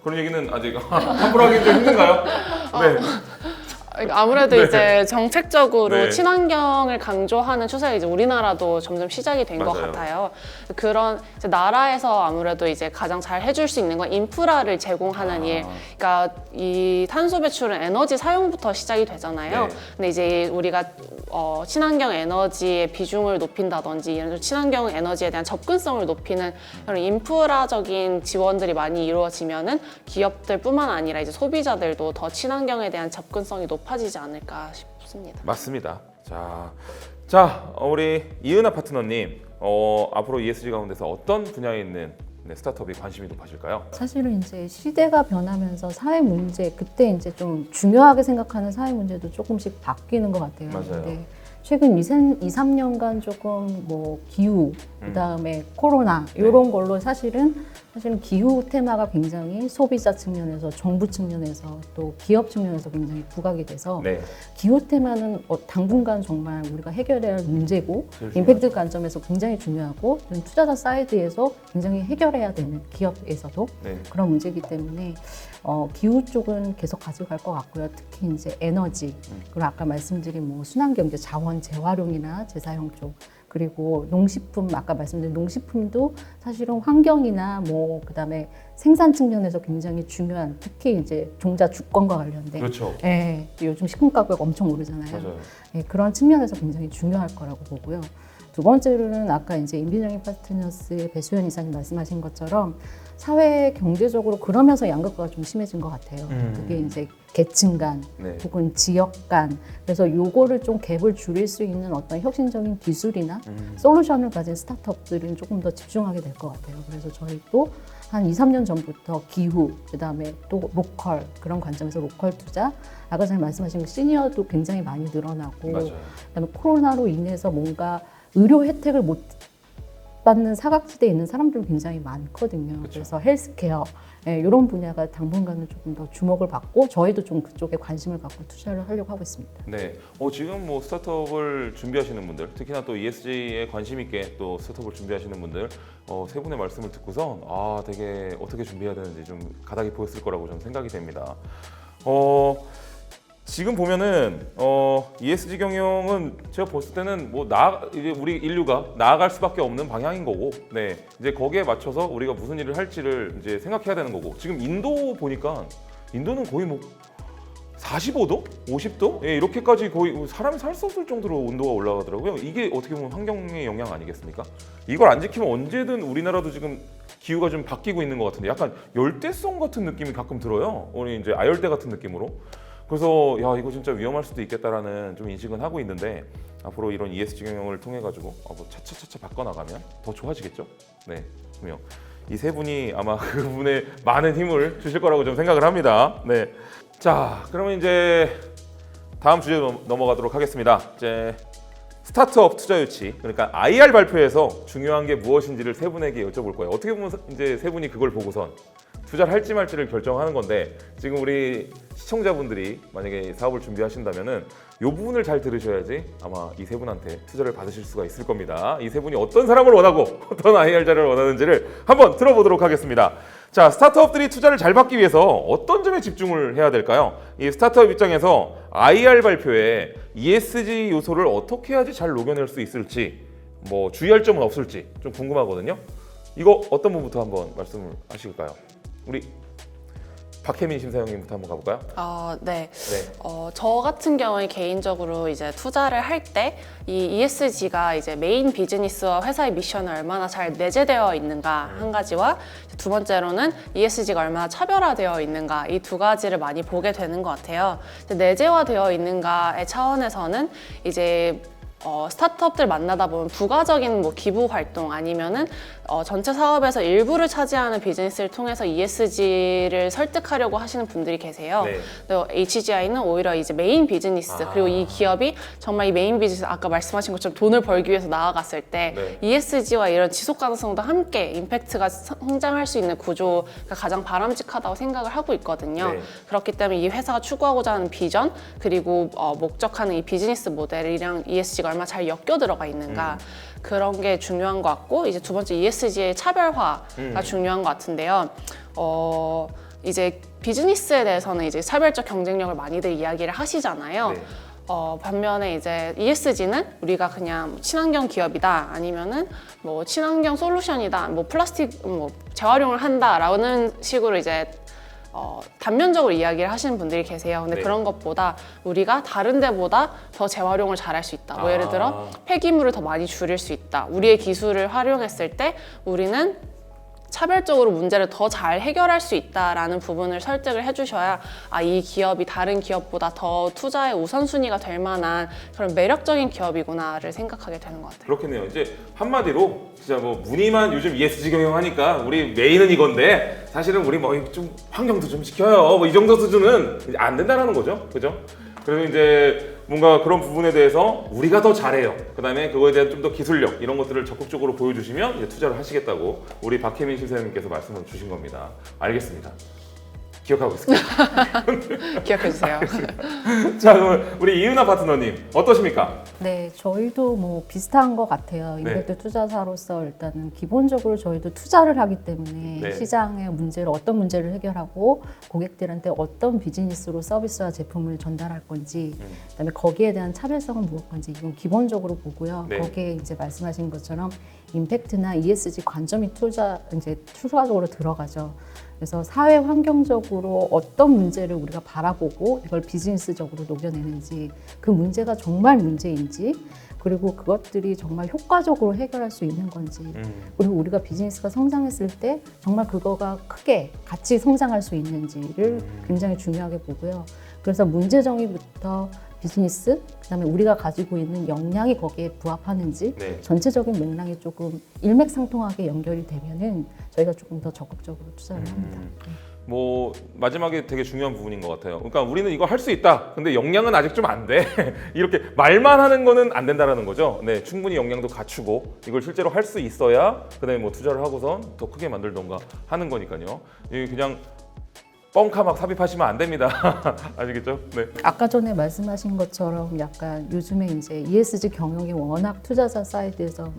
그런 얘기는 아직 함부로 하기 좀 힘든가요? 네. 아무래도 네. 이제 정책적으로 네. 친환경을 강조하는 추세가 이제 우리나라도 점점 시작이 된 것 맞아요. 같아요. 그런 이제 나라에서 아무래도 이제 가장 잘 해줄 수 있는 건 인프라를 제공하는 일. 그러니까 이 탄소 배출은 에너지 사용부터 시작이 되잖아요. 네. 근데 이제 우리가 친환경 에너지의 비중을 높인다든지 이런 친환경 에너지에 대한 접근성을 높이는 그런 인프라적인 지원들이 많이 이루어지면은 기업들뿐만 아니라 이제 소비자들도 더 친환경에 대한 접근성이 높아지지 않을까 싶습니다. 맞습니다. 자, 우리 이은하 파트너님, 앞으로 ESG 가운데서 어떤 분야에 있는 스타트업이 관심이 높아질까요? 사실은 이제 시대가 변하면서 사회 문제, 그때 이제 좀 중요하게 생각하는 사회 문제도 조금씩 바뀌는 것 같아요. 맞아요. 근데 최근 2, 3년간 조금 뭐 기후, 그다음에 코로나 이런 걸로 사실은 기후 테마가 굉장히 소비자 측면에서, 정부 측면에서, 또 기업 측면에서 굉장히 부각이 돼서 네. 기후 테마는 당분간 정말 우리가 해결해야 할 문제고 제일 임팩트 관점에서 굉장히 중요하고 투자자 사이드에서 굉장히 해결해야 되는, 기업에서도 네. 그런 문제이기 때문에 기후 쪽은 계속 가져갈 것 같고요. 특히 이제 에너지, 그리고 아까 말씀드린 뭐 순환경제, 자원 재활용이나 재사용 쪽, 그리고 농식품, 아까 말씀드린 농식품도 사실은 환경이나 뭐 그다음에 생산 측면에서 굉장히 중요한, 특히 이제 종자 주권과 관련된, 그렇죠. 예, 요즘 식품 가격 엄청 오르잖아요. 맞아요. 예, 그런 측면에서 굉장히 중요할 거라고 보고요. 두 번째로는 아까 이제 인비저닝 파트너스의 배수연 이사님 말씀하신 것처럼 사회 경제적으로 그러면서 양극화가 좀 심해진 것 같아요. 그게 이제 계층 간 네. 혹은 지역 간, 그래서 요거를 좀 갭을 줄일 수 있는 어떤 혁신적인 기술이나 솔루션을 가진 스타트업들은 조금 더 집중하게 될 것 같아요. 그래서 저희도 한 2, 3년 전부터 기후, 그다음에 또 로컬, 그런 관점에서 로컬 투자, 아까 전에 말씀하신 그 시니어도 굉장히 많이 늘어나고, 맞아요. 그다음에 코로나로 인해서 뭔가 의료 혜택을 못 받는 사각지대에 있는 사람들은 굉장히 많거든요. 그쵸. 그래서 헬스케어, 이런 분야가 당분간은 조금 더 주목을 받고 저희도 좀 그쪽에 관심을 갖고 투자를 하려고 하고 있습니다. 네. 지금 뭐 스타트업을 준비하시는 분들, 특히나 또 ESG에 관심 있게 또 스타트업을 준비하시는 분들, 세 분의 말씀을 듣고선 되게 어떻게 준비해야 되는지 좀 가닥이 보였을 거라고 좀 생각이 됩니다. 지금 보면은 ESG 경영은 제가 봤을 때는 뭐 이제 우리 인류가 나아갈 수밖에 없는 방향인 거고, 네, 이제 거기에 맞춰서 우리가 무슨 일을 할지를 이제 생각해야 되는 거고, 지금 인도 보니까 인도는 거의 뭐 45도, 50도, 예, 이렇게까지 거의 사람이 살 수 없을 정도로 온도가 올라가더라고요. 이게 어떻게 보면 환경의 영향 아니겠습니까? 이걸 안 지키면 언제든 우리나라도 지금 기후가 좀 바뀌고 있는 것 같은데, 약간 열대성 같은 느낌이 가끔 들어요. 우리 이제 아열대 같은 느낌으로. 그래서 이거 진짜 위험할 수도 있겠다라는 좀 인식은 하고 있는데, 앞으로 이런 ESG 경영을 통해 가지고 뭐 차차차차 바꿔나가면 더 좋아지겠죠. 네, 분명 이 세 분이 아마 그 부분에 많은 힘을 주실 거라고 좀 생각을 합니다. 네, 자, 그러면 이제 다음 주제로 넘어가도록 하겠습니다. 이제 스타트업 투자 유치, 그러니까 IR 발표에서 중요한 게 무엇인지를 세 분에게 여쭤볼 거예요. 어떻게 보면 이제 세 분이 그걸 보고선 투자를 할지 말지를 결정하는 건데, 지금 우리 시청자분들이 만약에 사업을 준비하신다면은 이 부분을 잘 들으셔야지 아마 이 세 분한테 투자를 받으실 수가 있을 겁니다. 이 세 분이 어떤 사람을 원하고 어떤 IR 자료를 원하는지를 한번 들어보도록 하겠습니다. 자, 스타트업들이 투자를 잘 받기 위해서 어떤 점에 집중을 해야 될까요? 이 스타트업 입장에서 IR 발표에 ESG 요소를 어떻게 해야지 잘 녹여낼 수 있을지, 뭐 주의할 점은 없을지 좀 궁금하거든요. 이거 어떤 분부터 한번 말씀을 하실까요? 우리 박혜민 심사위원님부터 한번 가볼까요? 네. 네. 저 같은 경우에 개인적으로 이제 투자를 할 때 이 ESG가 이제 메인 비즈니스와 회사의 미션에 얼마나 잘 내재되어 있는가 한 가지와, 두 번째로는 ESG가 얼마나 차별화되어 있는가, 이 두 가지를 많이 보게 되는 것 같아요. 내재화되어 있는가의 차원에서는 이제 스타트업들 만나다 보면 부가적인 뭐 기부 활동 아니면은 전체 사업에서 일부를 차지하는 비즈니스를 통해서 ESG를 설득하려고 하시는 분들이 계세요. 네. 또 HGI는 오히려 이제 메인 비즈니스 그리고 이 기업이 정말 이 메인 비즈니스 아까 말씀하신 것처럼 돈을 벌기 위해서 나아갔을 때 네. ESG와 이런 지속 가능성도 함께 임팩트가 성장할 수 있는 구조가 가장 바람직하다고 생각을 하고 있거든요. 네. 그렇기 때문에 이 회사가 추구하고자 하는 비전 그리고 목적하는 이 비즈니스 모델이랑 ESG가 얼마나 잘 엮여 들어가 있는가 그런 게 중요한 것 같고 이제 두 번째 ESG의 차별화가 중요한 것 같은데요. 이제 비즈니스에 대해서는 이제 차별적 경쟁력을 많이들 이야기를 하시잖아요. 네. 반면에 이제 ESG는 우리가 그냥 친환경 기업이다 아니면은 뭐 친환경 솔루션이다 뭐 플라스틱 뭐 재활용을 한다라는 식으로 이제 단면적으로 이야기를 하시는 분들이 계세요. 근데 네. 그런 것보다 우리가 다른 데보다 더 재활용을 잘할 수 있다. 뭐 예를 들어 폐기물을 더 많이 줄일 수 있다. 우리의 기술을 활용했을 때 우리는 차별적으로 문제를 더 잘 해결할 수 있다라는 부분을 설득을 해주셔야 이 기업이 다른 기업보다 더 투자의 우선순위가 될 만한 그런 매력적인 기업이구나를 생각하게 되는 것 같아요. 그렇겠네요. 이제 한마디로 진짜 뭐 무늬만 요즘 ESG 경영하니까 우리 메인은 이건데 사실은 우리 뭐 좀 환경도 좀 지켜요. 뭐 이 정도 수준은 이제 안 된다라는 거죠. 그죠? 그래서 이제 뭔가 그런 부분에 대해서 우리가 더 잘해요. 그다음에 그거에 대한 좀 더 기술력 이런 것들을 적극적으로 보여주시면 이제 투자를 하시겠다고 우리 박혜민 실장님께서 말씀을 주신 겁니다. 알겠습니다. 기억하고 있습니다. 기억해 주세요. 자, 그럼 우리 이은하 파트너님 어떠십니까? 네, 저희도 뭐 비슷한 것 같아요. 임팩트 투자사로서 일단은 기본적으로 저희도 투자를 하기 때문에 네. 시장의 문제를 어떤 문제를 해결하고 고객들한테 어떤 비즈니스로 서비스와 제품을 전달할 건지 그다음에 거기에 대한 차별성은 무엇 건지 이건 기본적으로 보고요. 네. 거기에 이제 말씀하신 것처럼 임팩트나 ESG 관점이 이제 추가적으로 들어가죠. 그래서 사회 환경적으로 어떤 문제를 우리가 바라보고 이걸 비즈니스적으로 녹여내는지 그 문제가 정말 문제인지 그리고 그것들이 정말 효과적으로 해결할 수 있는 건지 그리고 우리가 비즈니스가 성장했을 때 정말 그거가 크게 같이 성장할 수 있는지를 굉장히 중요하게 보고요. 그래서 문제 정의부터 비즈니스, 그다음에 우리가 가지고 있는 역량이 거기에 부합하는지 네. 전체적인 맥락이 조금 일맥상통하게 연결이 되면은 저희가 조금 더 적극적으로 투자를 합니다. 뭐 마지막에 되게 중요한 부분인 것 같아요. 그러니까 우리는 이거 할 수 있다. 근데 역량은 아직 좀 안 돼. 이렇게 말만 하는 거는 안 된다라는 거죠. 네, 충분히 역량도 갖추고 이걸 실제로 할 수 있어야 그다음에 뭐 투자를 하고선 더 크게 만들던가 하는 거니까요. 이게 그냥 뻥카막 삽입하시면 안 됩니다. 아시겠죠? 네. 아까 전에 말씀하신 것처럼 약간 요즘에 이제 ESG 경영이 워낙 투자자 사이드에서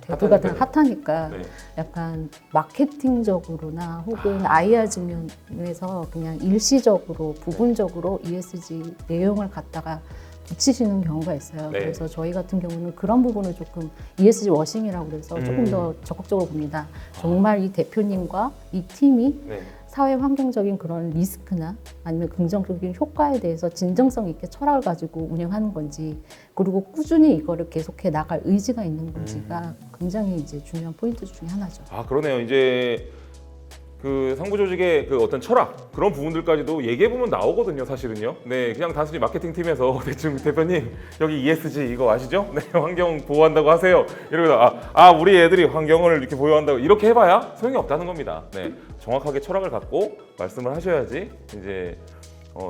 대두가 핫하니까 네. 약간 마케팅적으로나 혹은 IR 측면에서 그냥 일시적으로 부분적으로 ESG 내용을 갖다가 붙이시는 경우가 있어요. 네. 그래서 저희 같은 경우는 그런 부분을 조금 ESG 워싱이라고 그래서 조금 더 적극적으로 봅니다. 정말 이 대표님과 이 팀이 네. 사회 환경적인 그런 리스크나 아니면 긍정적인 효과에 대해서 진정성 있게 철학을 가지고 운영하는 건지 그리고 꾸준히 이거를 계속해 나갈 의지가 있는 건지가 굉장히 이제 중요한 포인트 중에 하나죠. 아, 그러네요. 이제 그 상부 조직의 그 어떤 철학 그런 부분들까지도 얘기해 보면 나오거든요, 사실은요. 네, 그냥 단순히 마케팅 팀에서 대충 대표님 여기 ESG 이거 아시죠? 네, 환경 보호한다고 하세요. 이러면서 우리 애들이 환경을 이렇게 보호한다고 이렇게 해봐야 소용이 없다는 겁니다. 네, 정확하게 철학을 갖고 말씀을 하셔야지 이제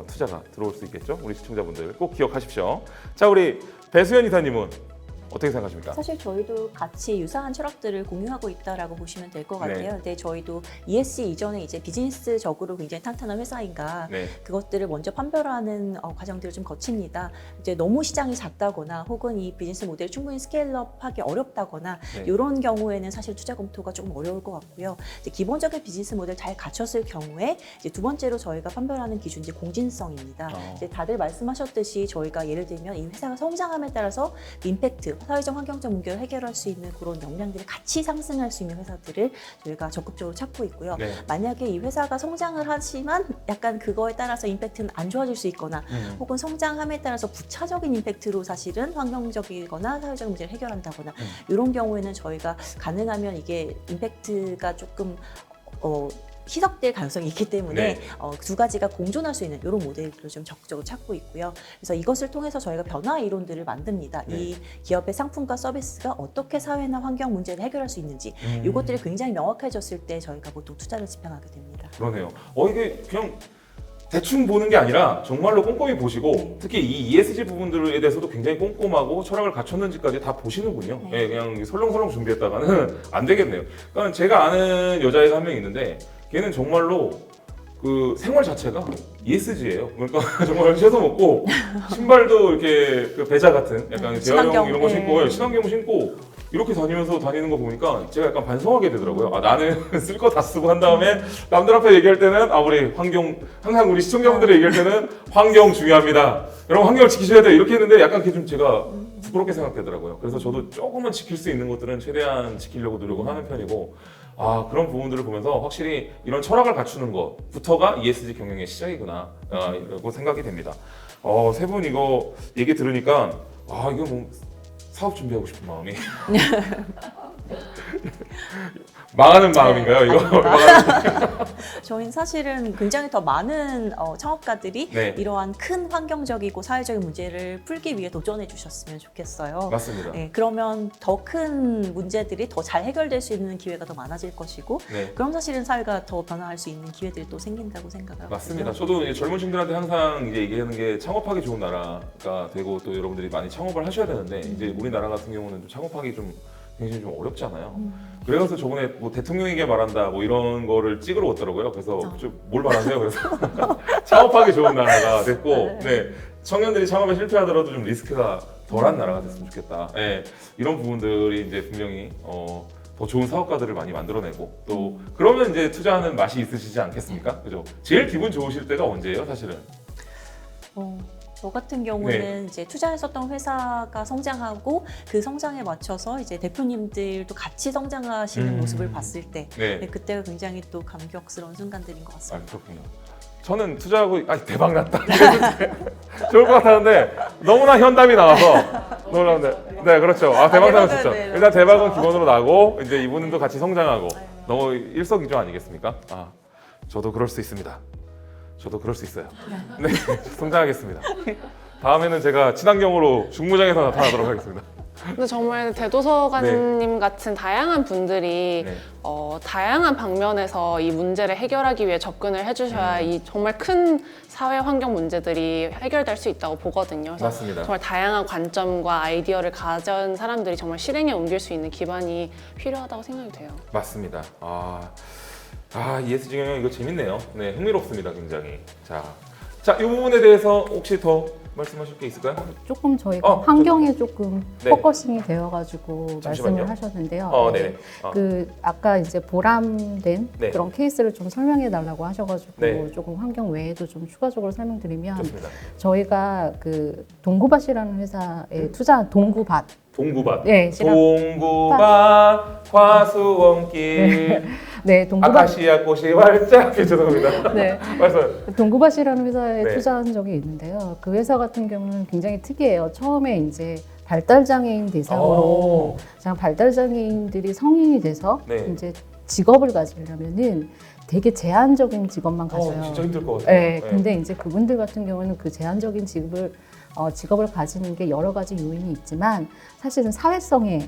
투자가 들어올 수 있겠죠. 우리 시청자분들 꼭 기억하십시오. 자, 우리 배수연 이사님은 어떻게 생각하십니까? 사실 저희도 같이 유사한 철학들을 공유하고 있다라고 보시면 될 것 같아요. 네. 근데 저희도 ESG 이전에 이제 비즈니스적으로 굉장히 탄탄한 회사인가 네. 그것들을 먼저 판별하는 과정들을 좀 거칩니다. 이제 너무 시장이 작다거나 혹은 이 비즈니스 모델을 충분히 스케일업하기 어렵다거나 네. 이런 경우에는 사실 투자 검토가 조금 어려울 것 같고요. 이제 기본적인 비즈니스 모델 잘 갖췄을 경우에 이제 두 번째로 저희가 판별하는 기준이 공진성입니다. 이제 다들 말씀하셨듯이 저희가 예를 들면 이 회사가 성장함에 따라서 임팩트 사회적 환경적 문제를 해결할 수 있는 그런 역량들이 같이 상승할 수 있는 회사들을 저희가 적극적으로 찾고 있고요. 네. 만약에 이 회사가 성장을 하지만 약간 그거에 따라서 임팩트는 안 좋아질 수 있거나 혹은 성장함에 따라서 부차적인 임팩트로 사실은 환경적이거나 사회적 문제를 해결한다거나 이런 경우에는 저희가 가능하면 이게 임팩트가 조금 희석될 가능성이 있기 때문에 네. 두 가지가 공존할 수 있는 이런 모델들을 좀 적극적으로 찾고 있고요. 그래서 이것을 통해서 저희가 변화 이론들을 만듭니다. 네. 이 기업의 상품과 서비스가 어떻게 사회나 환경 문제를 해결할 수 있는지 이것들이 굉장히 명확해졌을 때 저희가 보통 투자를 집행하게 됩니다. 그러네요. 이게 그냥 대충 보는 게 아니라 정말로 꼼꼼히 보시고 특히 이 ESG 부분들에 대해서도 굉장히 꼼꼼하고 철학을 갖췄는지까지 다 보시는군요. 네. 예, 그냥 설렁설렁 준비했다가는 안 되겠네요. 그러니까 제가 아는 여자애가 한 명 있는데 걔는 정말로 그 생활 자체가 ESG예요. 그러니까 정말 채소 먹고 신발도 이렇게 그 배자 같은 약간 재활용 친환경, 이런 거 신고 네. 친환경 신고 이렇게 다니는 거 보니까 제가 약간 반성하게 되더라고요. 나는 쓸 거 다 쓰고 한 다음에 남들 앞에 얘기할 때는 우리 환경 항상 우리 시청자분들이 얘기할 때는 환경 중요합니다. 여러분 환경을 지키셔야 돼요. 이렇게 했는데 약간 그게 좀 제가 부끄럽게 생각되더라고요. 그래서 저도 조금은 지킬 수 있는 것들은 최대한 지키려고 노력을 하는 편이고 그런 부분들을 보면서 확실히 이런 철학을 갖추는 것부터가 ESG 경영의 시작이구나 라고 생각이 됩니다. 세 분 이거 얘기 들으니까 이거 뭐 사업 준비하고 싶은 마음이 망하는 마음인가요? 이거? 저희는 사실은 굉장히 더 많은 창업가들이 네. 이러한 큰 환경적이고 사회적인 문제를 풀기 위해 도전해 주셨으면 좋겠어요. 맞습니다. 네, 그러면 더 큰 문제들이 더 잘 해결될 수 있는 기회가 더 많아질 것이고 네. 그럼 사실은 사회가 더 변화할 수 있는 기회들이 또 생긴다고 생각하거든요. 맞습니다. 저도 이제 젊은 친구들한테 항상 이제 얘기하는 게 창업하기 좋은 나라가 되고 또 여러분들이 많이 창업을 하셔야 되는데 이제 우리나라 같은 경우는 좀 창업하기 좀 굉장히 좀 어렵잖아요. 그래서 저번에 뭐 대통령에게 말한다 뭐 이런 거를 찍으러 왔더라고요. 그래서 좀 뭘 말하세요? 그래서 창업하기 좋은 나라가 됐고, 네 청년들이 창업에 실패하더라도 좀 리스크가 덜한 나라가 됐으면 좋겠다. 네, 이런 부분들이 이제 분명히 더 좋은 사업가들을 많이 만들어내고 또 그러면 이제 투자하는 맛이 있으시지 않겠습니까? 그죠? 제일 기분 좋으실 때가 언제예요, 사실은? 저 같은 경우는 이제 투자했었던 회사가 성장하고 그 성장에 맞춰서 이제 대표님들도 같이 성장하시는 모습을 봤을 때 네. 그때가 굉장히 또 감격스러운 순간들인 것 같습니다. 그렇군요. 저는 투자하고 대박 났다. 좋을 것 같았는데 너무나 현담이 나와서 놀랐는데 네 그렇죠. 대박 나면 좋죠. 네, 일단 대박은 기본으로 나고 이제 이분들도 같이 성장하고 너무 일석이조 아니겠습니까? 저도 그럴 수 있습니다. 저도 그럴 수 있어요. 네 성장하겠습니다. 다음에는 제가 친환경으로 중무장에서 나타나도록 하겠습니다. 근데 정말 대도서관님 같은 다양한 분들이 네. 다양한 방면에서 이 문제를 해결하기 위해 접근을 해주셔야 이 정말 큰 사회 환경 문제들이 해결될 수 있다고 보거든요. 그래서 맞습니다. 정말 다양한 관점과 아이디어를 가진 사람들이 정말 실행에 옮길 수 있는 기반이 필요하다고 생각이 돼요. 맞습니다. ESG 경영 이거 재밌네요. 네, 흥미롭습니다, 굉장히. 자, 이 부분에 대해서 혹시 더 말씀하실 게 있을까요? 조금 저희가 환경에 조금 네. 포커싱이 되어가지고 잠시만요. 말씀을 하셨는데요. 네네. 그 아까 이제 보람된 네. 그런 케이스를 좀 설명해 달라고 하셔가지고 네. 조금 환경 외에도 좀 추가적으로 설명드리면 좋습니다. 저희가 그 동구밭이라는 회사에 투자한 동구밭 동구밭. 네, 동구밭 화수원길 네, 동구밭 아카시아 꽃이 활짝 죄송합니다. 네, 말씀. 동구밭이라는 회사에 네. 투자한 적이 있는데요. 그 회사 같은 경우는 굉장히 특이해요. 처음에 이제 발달장애인 대상으로 발달장애인들이 성인이 돼서 네. 이제 직업을 가지려면은 되게 제한적인 직업만 가져요. 진짜 힘들 것 같아요. 네, 근데 이제 그분들 같은 경우는 그 제한적인 직업을 가지는 게 여러 가지 요인이 있지만 사실은 사회성의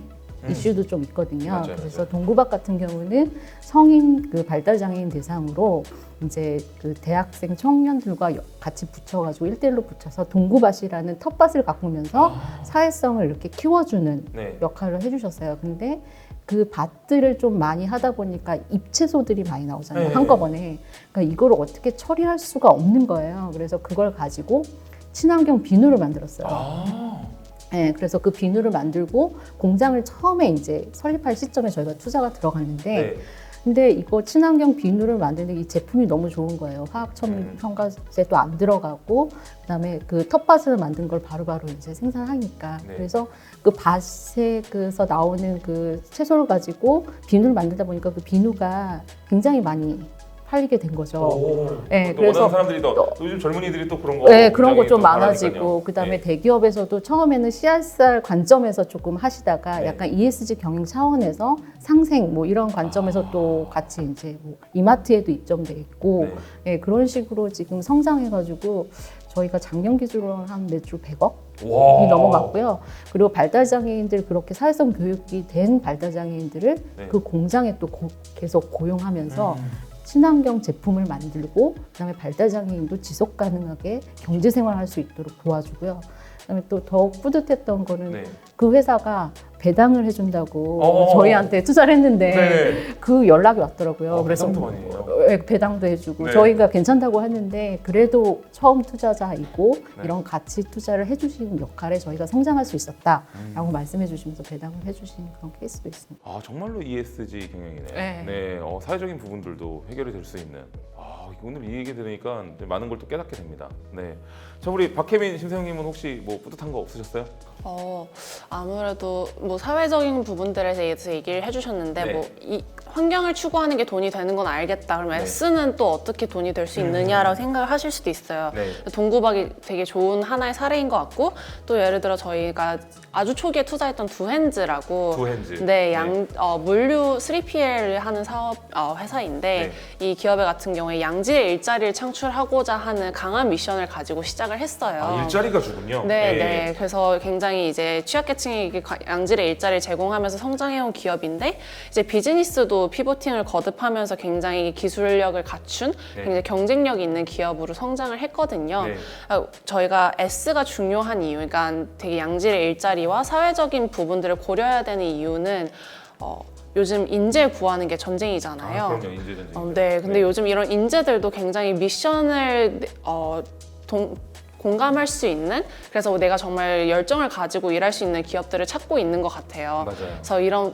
이슈도 좀 있거든요. 맞아요, 그래서 맞아요. 동구밭 같은 경우는 성인 그 발달장애인 대상으로 이제 그 대학생 청년들과 같이 붙여가지고 1대1로 붙여서 동구밭이라는 텃밭을 가꾸면서 사회성을 이렇게 키워주는 네. 역할을 해주셨어요. 근데 그 밭들을 좀 많이 하다 보니까 잎채소들이 많이 나오잖아요. 네. 한꺼번에. 그러니까 이걸 어떻게 처리할 수가 없는 거예요. 그래서 그걸 가지고 친환경 비누를 만들었어요. 네, 그래서 그 비누를 만들고 공장을 처음에 이제 설립할 시점에 저희가 투자가 들어갔는데 네. 근데 이거 친환경 비누를 만드는 이 제품이 너무 좋은 거예요. 화학 첨가제도 안 들어가고 그다음에 그 텃밭에서 만든 걸 바로바로 이제 생산하니까 네. 그래서 그 밭에서 나오는 그 채소를 가지고 비누를 만들다 보니까 그 비누가 굉장히 많이 팔리게 된 거죠. 오, 네, 또 그래서 원하는 사람들이 또 요즘 젊은이들이 또 그런 거 네, 그런 거 굉장히 좀 또 많아지고 바라니까요. 그다음에 네. 대기업에서도 처음에는 CSR 관점에서 조금 하시다가 네. 약간 ESG 경영 차원에서 상생 뭐 이런 관점에서 또 같이 이제 뭐 이마트에도 입점돼 있고 네. 예, 그런 식으로 지금 성장해가지고 저희가 작년 기준으로 한 매출 100억이 와. 넘어갔고요. 그리고 발달장애인들 그렇게 사회성 교육이 된 발달장애인들을 네. 그 공장에 또 계속 고용하면서 친환경 제품을 만들고 그다음에 발달장애인도 지속 가능하게 경제 생활할 수 있도록 도와주고요. 그다음에 또 더욱 뿌듯했던 거는 네. 그 회사가 배당을 해준다고 어. 저희한테 투자를 했는데 네. 그 연락이 왔더라고요. 배당도 많이 해요. 배당도 해주고 네. 저희가 괜찮다고 하는데 그래도 처음 투자자이고 네. 이런 같이 투자를 해주시는 역할에 저희가 성장할 수 있었다라고 말씀해 주시면서 배당을 해주시는 그런 케이스도 있습니다. 아 정말로 ESG 경영이네요. 네. 네, 사회적인 부분들도 해결이 될 수 있는. 오늘 이 얘기 들으니까 이제 많은 걸 또 깨닫게 됩니다. 네, 자 우리 박혜민 심사위원님은 혹시 뭐 뿌듯한 거 없으셨어요? 아무래도 뭐 사회적인 부분들에 대해서 얘기를 해주셨는데 네. 뭐 이 환경을 추구하는 게 돈이 되는 건 알겠다. 그럼 네. S는 또 어떻게 돈이 될 수 있느냐라고 생각을 하실 수도 있어요. 네. 동구박이 되게 좋은 하나의 사례인 것 같고 또 예를 들어 저희가 아주 초기에 투자했던 두핸즈라고 두핸즈. 네, 물류 3PL을 하는 사업 회사인데 이 기업의 같은 경우에 양질의 일자리를 창출하고자 하는 강한 미션을 가지고 시작을 했어요. 아, 일자리가 주군요. 네, 네. 그래서 굉장히 이제 취약계층에게 양질의 일자리를 제공하면서 성장해온 기업인데 이제 비즈니스도 피보팅을 거듭하면서 굉장히 기술력을 갖춘 네. 굉장히 경쟁력 있는 기업으로 성장을 했거든요. 네. 저희가 S가 중요한 이유, 그러니까 되게 양질의 일자리와 사회적인 부분들을 고려해야 되는 이유는 요즘 인재 구하는 게 전쟁이잖아요. 아, 그럼요, 인재 전쟁. 네, 근데 요즘 이런 인재들도 굉장히 미션을 공감할 수 있는, 그래서 내가 정말 열정을 가지고 일할 수 있는 기업들을 찾고 있는 것 같아요. 맞아요. 그래서 이런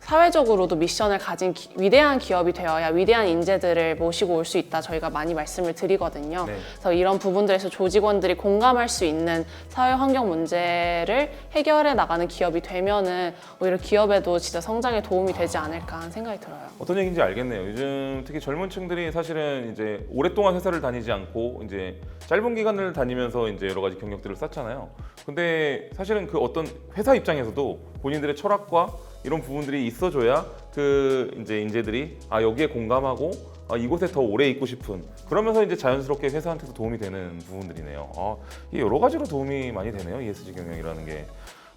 사회적으로도 미션을 가진 위대한 기업이 되어야 위대한 인재들을 모시고 올 수 있다 저희가 많이 말씀을 드리거든요. 네. 그래서 이런 부분들에서 조직원들이 공감할 수 있는 사회 환경 문제를 해결해 나가는 기업이 되면은 오히려 기업에도 진짜 성장에 도움이 되지 않을까 하는 생각이 들어요. 어떤 얘기인지 알겠네요. 요즘 특히 젊은 층들이 사실은 이제 오랫동안 회사를 다니지 않고 이제 짧은 기간을 다니면서 이제 여러 가지 경력들을 쌓잖아요. 근데 사실은 그 어떤 회사 입장에서도 본인들의 철학과 이런 부분들이 있어줘야 그 이제 인재들이 여기에 공감하고 이곳에 더 오래 있고 싶은, 그러면서 이제 자연스럽게 회사한테도 도움이 되는 부분들이네요. 이게 여러 가지로 도움이 많이 되네요. ESG 경영이라는 게.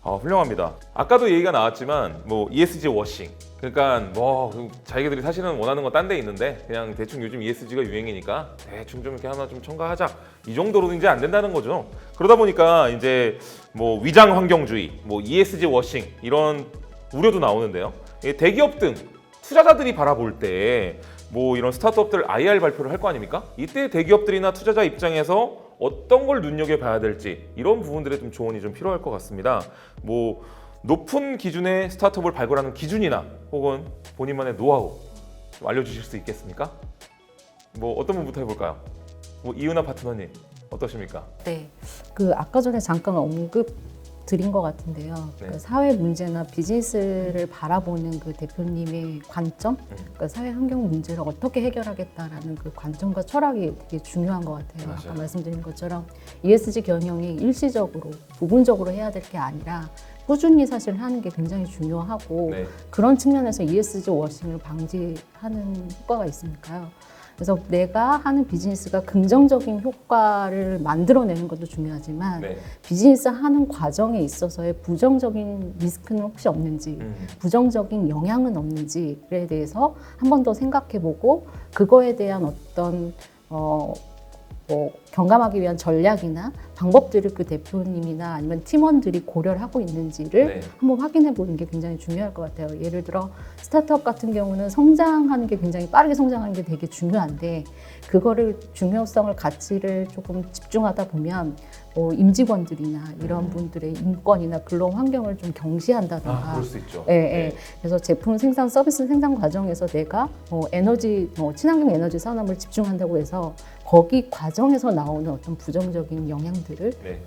훌륭합니다. 아까도 얘기가 나왔지만 뭐 ESG 워싱, 그러니까 뭐 자기들이 사실은 원하는 건 딴 데 있는데 그냥 대충 요즘 ESG가 유행이니까 대충 좀 이렇게 하나 좀 첨가하자, 이 정도로는 이제 안 된다는 거죠. 그러다 보니까 이제 뭐 위장 환경주의, 뭐 ESG 워싱 이런 우려도 나오는데요. 대기업 등 투자자들이 바라볼 때 뭐 이런 스타트업들 IR 발표를 할 거 아닙니까? 이때 대기업들이나 투자자 입장에서 어떤 걸 눈여겨봐야 될지 이런 부분들에 좀 조언이 좀 필요할 것 같습니다. 뭐 높은 기준의 스타트업을 발굴하는 기준이나 혹은 본인만의 노하우 좀 알려주실 수 있겠습니까? 뭐 어떤 분부터 해볼까요? 뭐 이은하 파트너님 어떠십니까? 네, 그 아까 전에 잠깐 드린 것 같은데요. 네. 그 사회 문제나 비즈니스를 바라보는 그 대표님의 관점, 그러니까 사회 환경 문제를 어떻게 해결하겠다라는 그 관점과 철학이 되게 중요한 것 같아요. 맞아요. 아까 말씀드린 것처럼 ESG 경영이 일시적으로, 부분적으로 해야 될 게 아니라 꾸준히 사실 하는 게 굉장히 중요하고 네. 그런 측면에서 ESG 워싱을 방지하는 효과가 있으니까요. 그래서 내가 하는 비즈니스가 긍정적인 효과를 만들어내는 것도 중요하지만 네. 비즈니스 하는 과정에 있어서의 부정적인 리스크는 혹시 없는지, 부정적인 영향은 없는지에 대해서 한 번 더 생각해보고 그거에 대한 어떤 뭐 경감하기 위한 전략이나 방법들을 그 대표님이나 아니면 팀원들이 고려를 하고 있는지를 네. 한번 확인해 보는 게 굉장히 중요할 것 같아요. 예를 들어 스타트업 같은 경우는 성장하는 게 굉장히 빠르게 성장하는 게 되게 중요한데 그거를 중요성을 가치를 조금 집중하다 보면 임직원들이나 이런 분들의 인권이나 근로 환경을 좀 경시한다던가. 그럴 수 있죠. 예, 예. 네. 그래서 제품 생산, 서비스 생산 과정에서 내가 에너지, 친환경 에너지 산업을 집중한다고 해서 거기 과정에서 나오는 어떤 부정적인 영향들을 네.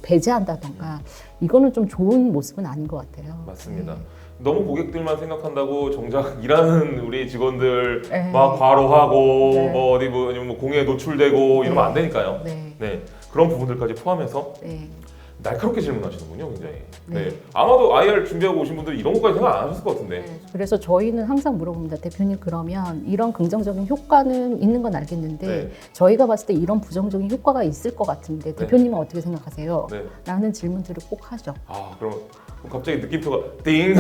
배제한다던가 이거는 좀 좋은 모습은 아닌 것 같아요. 맞습니다. 너무 고객들만 생각한다고 정작 일하는 우리 직원들 네. 막 과로하고 네. 뭐 어디 뭐 아니면 뭐 공해에 노출되고 이러면 안 되니까요. 네. 네, 그런 부분들까지 포함해서 네. 날카롭게 질문하시는군요, 굉장히. 네. 네. 아마도 IR 준비하고 오신 분들 이런 것까지 생각 안 하셨을 것 같은데. 네. 그래서 저희는 항상 물어봅니다. 대표님 그러면 이런 긍정적인 효과는 있는 건 알겠는데 네. 저희가 봤을 때 이런 부정적인 효과가 있을 것 같은데 네. 대표님은 어떻게 생각하세요? 네. 라는 질문들을 꼭 하죠. 아, 그럼 갑자기 느낌표가 띵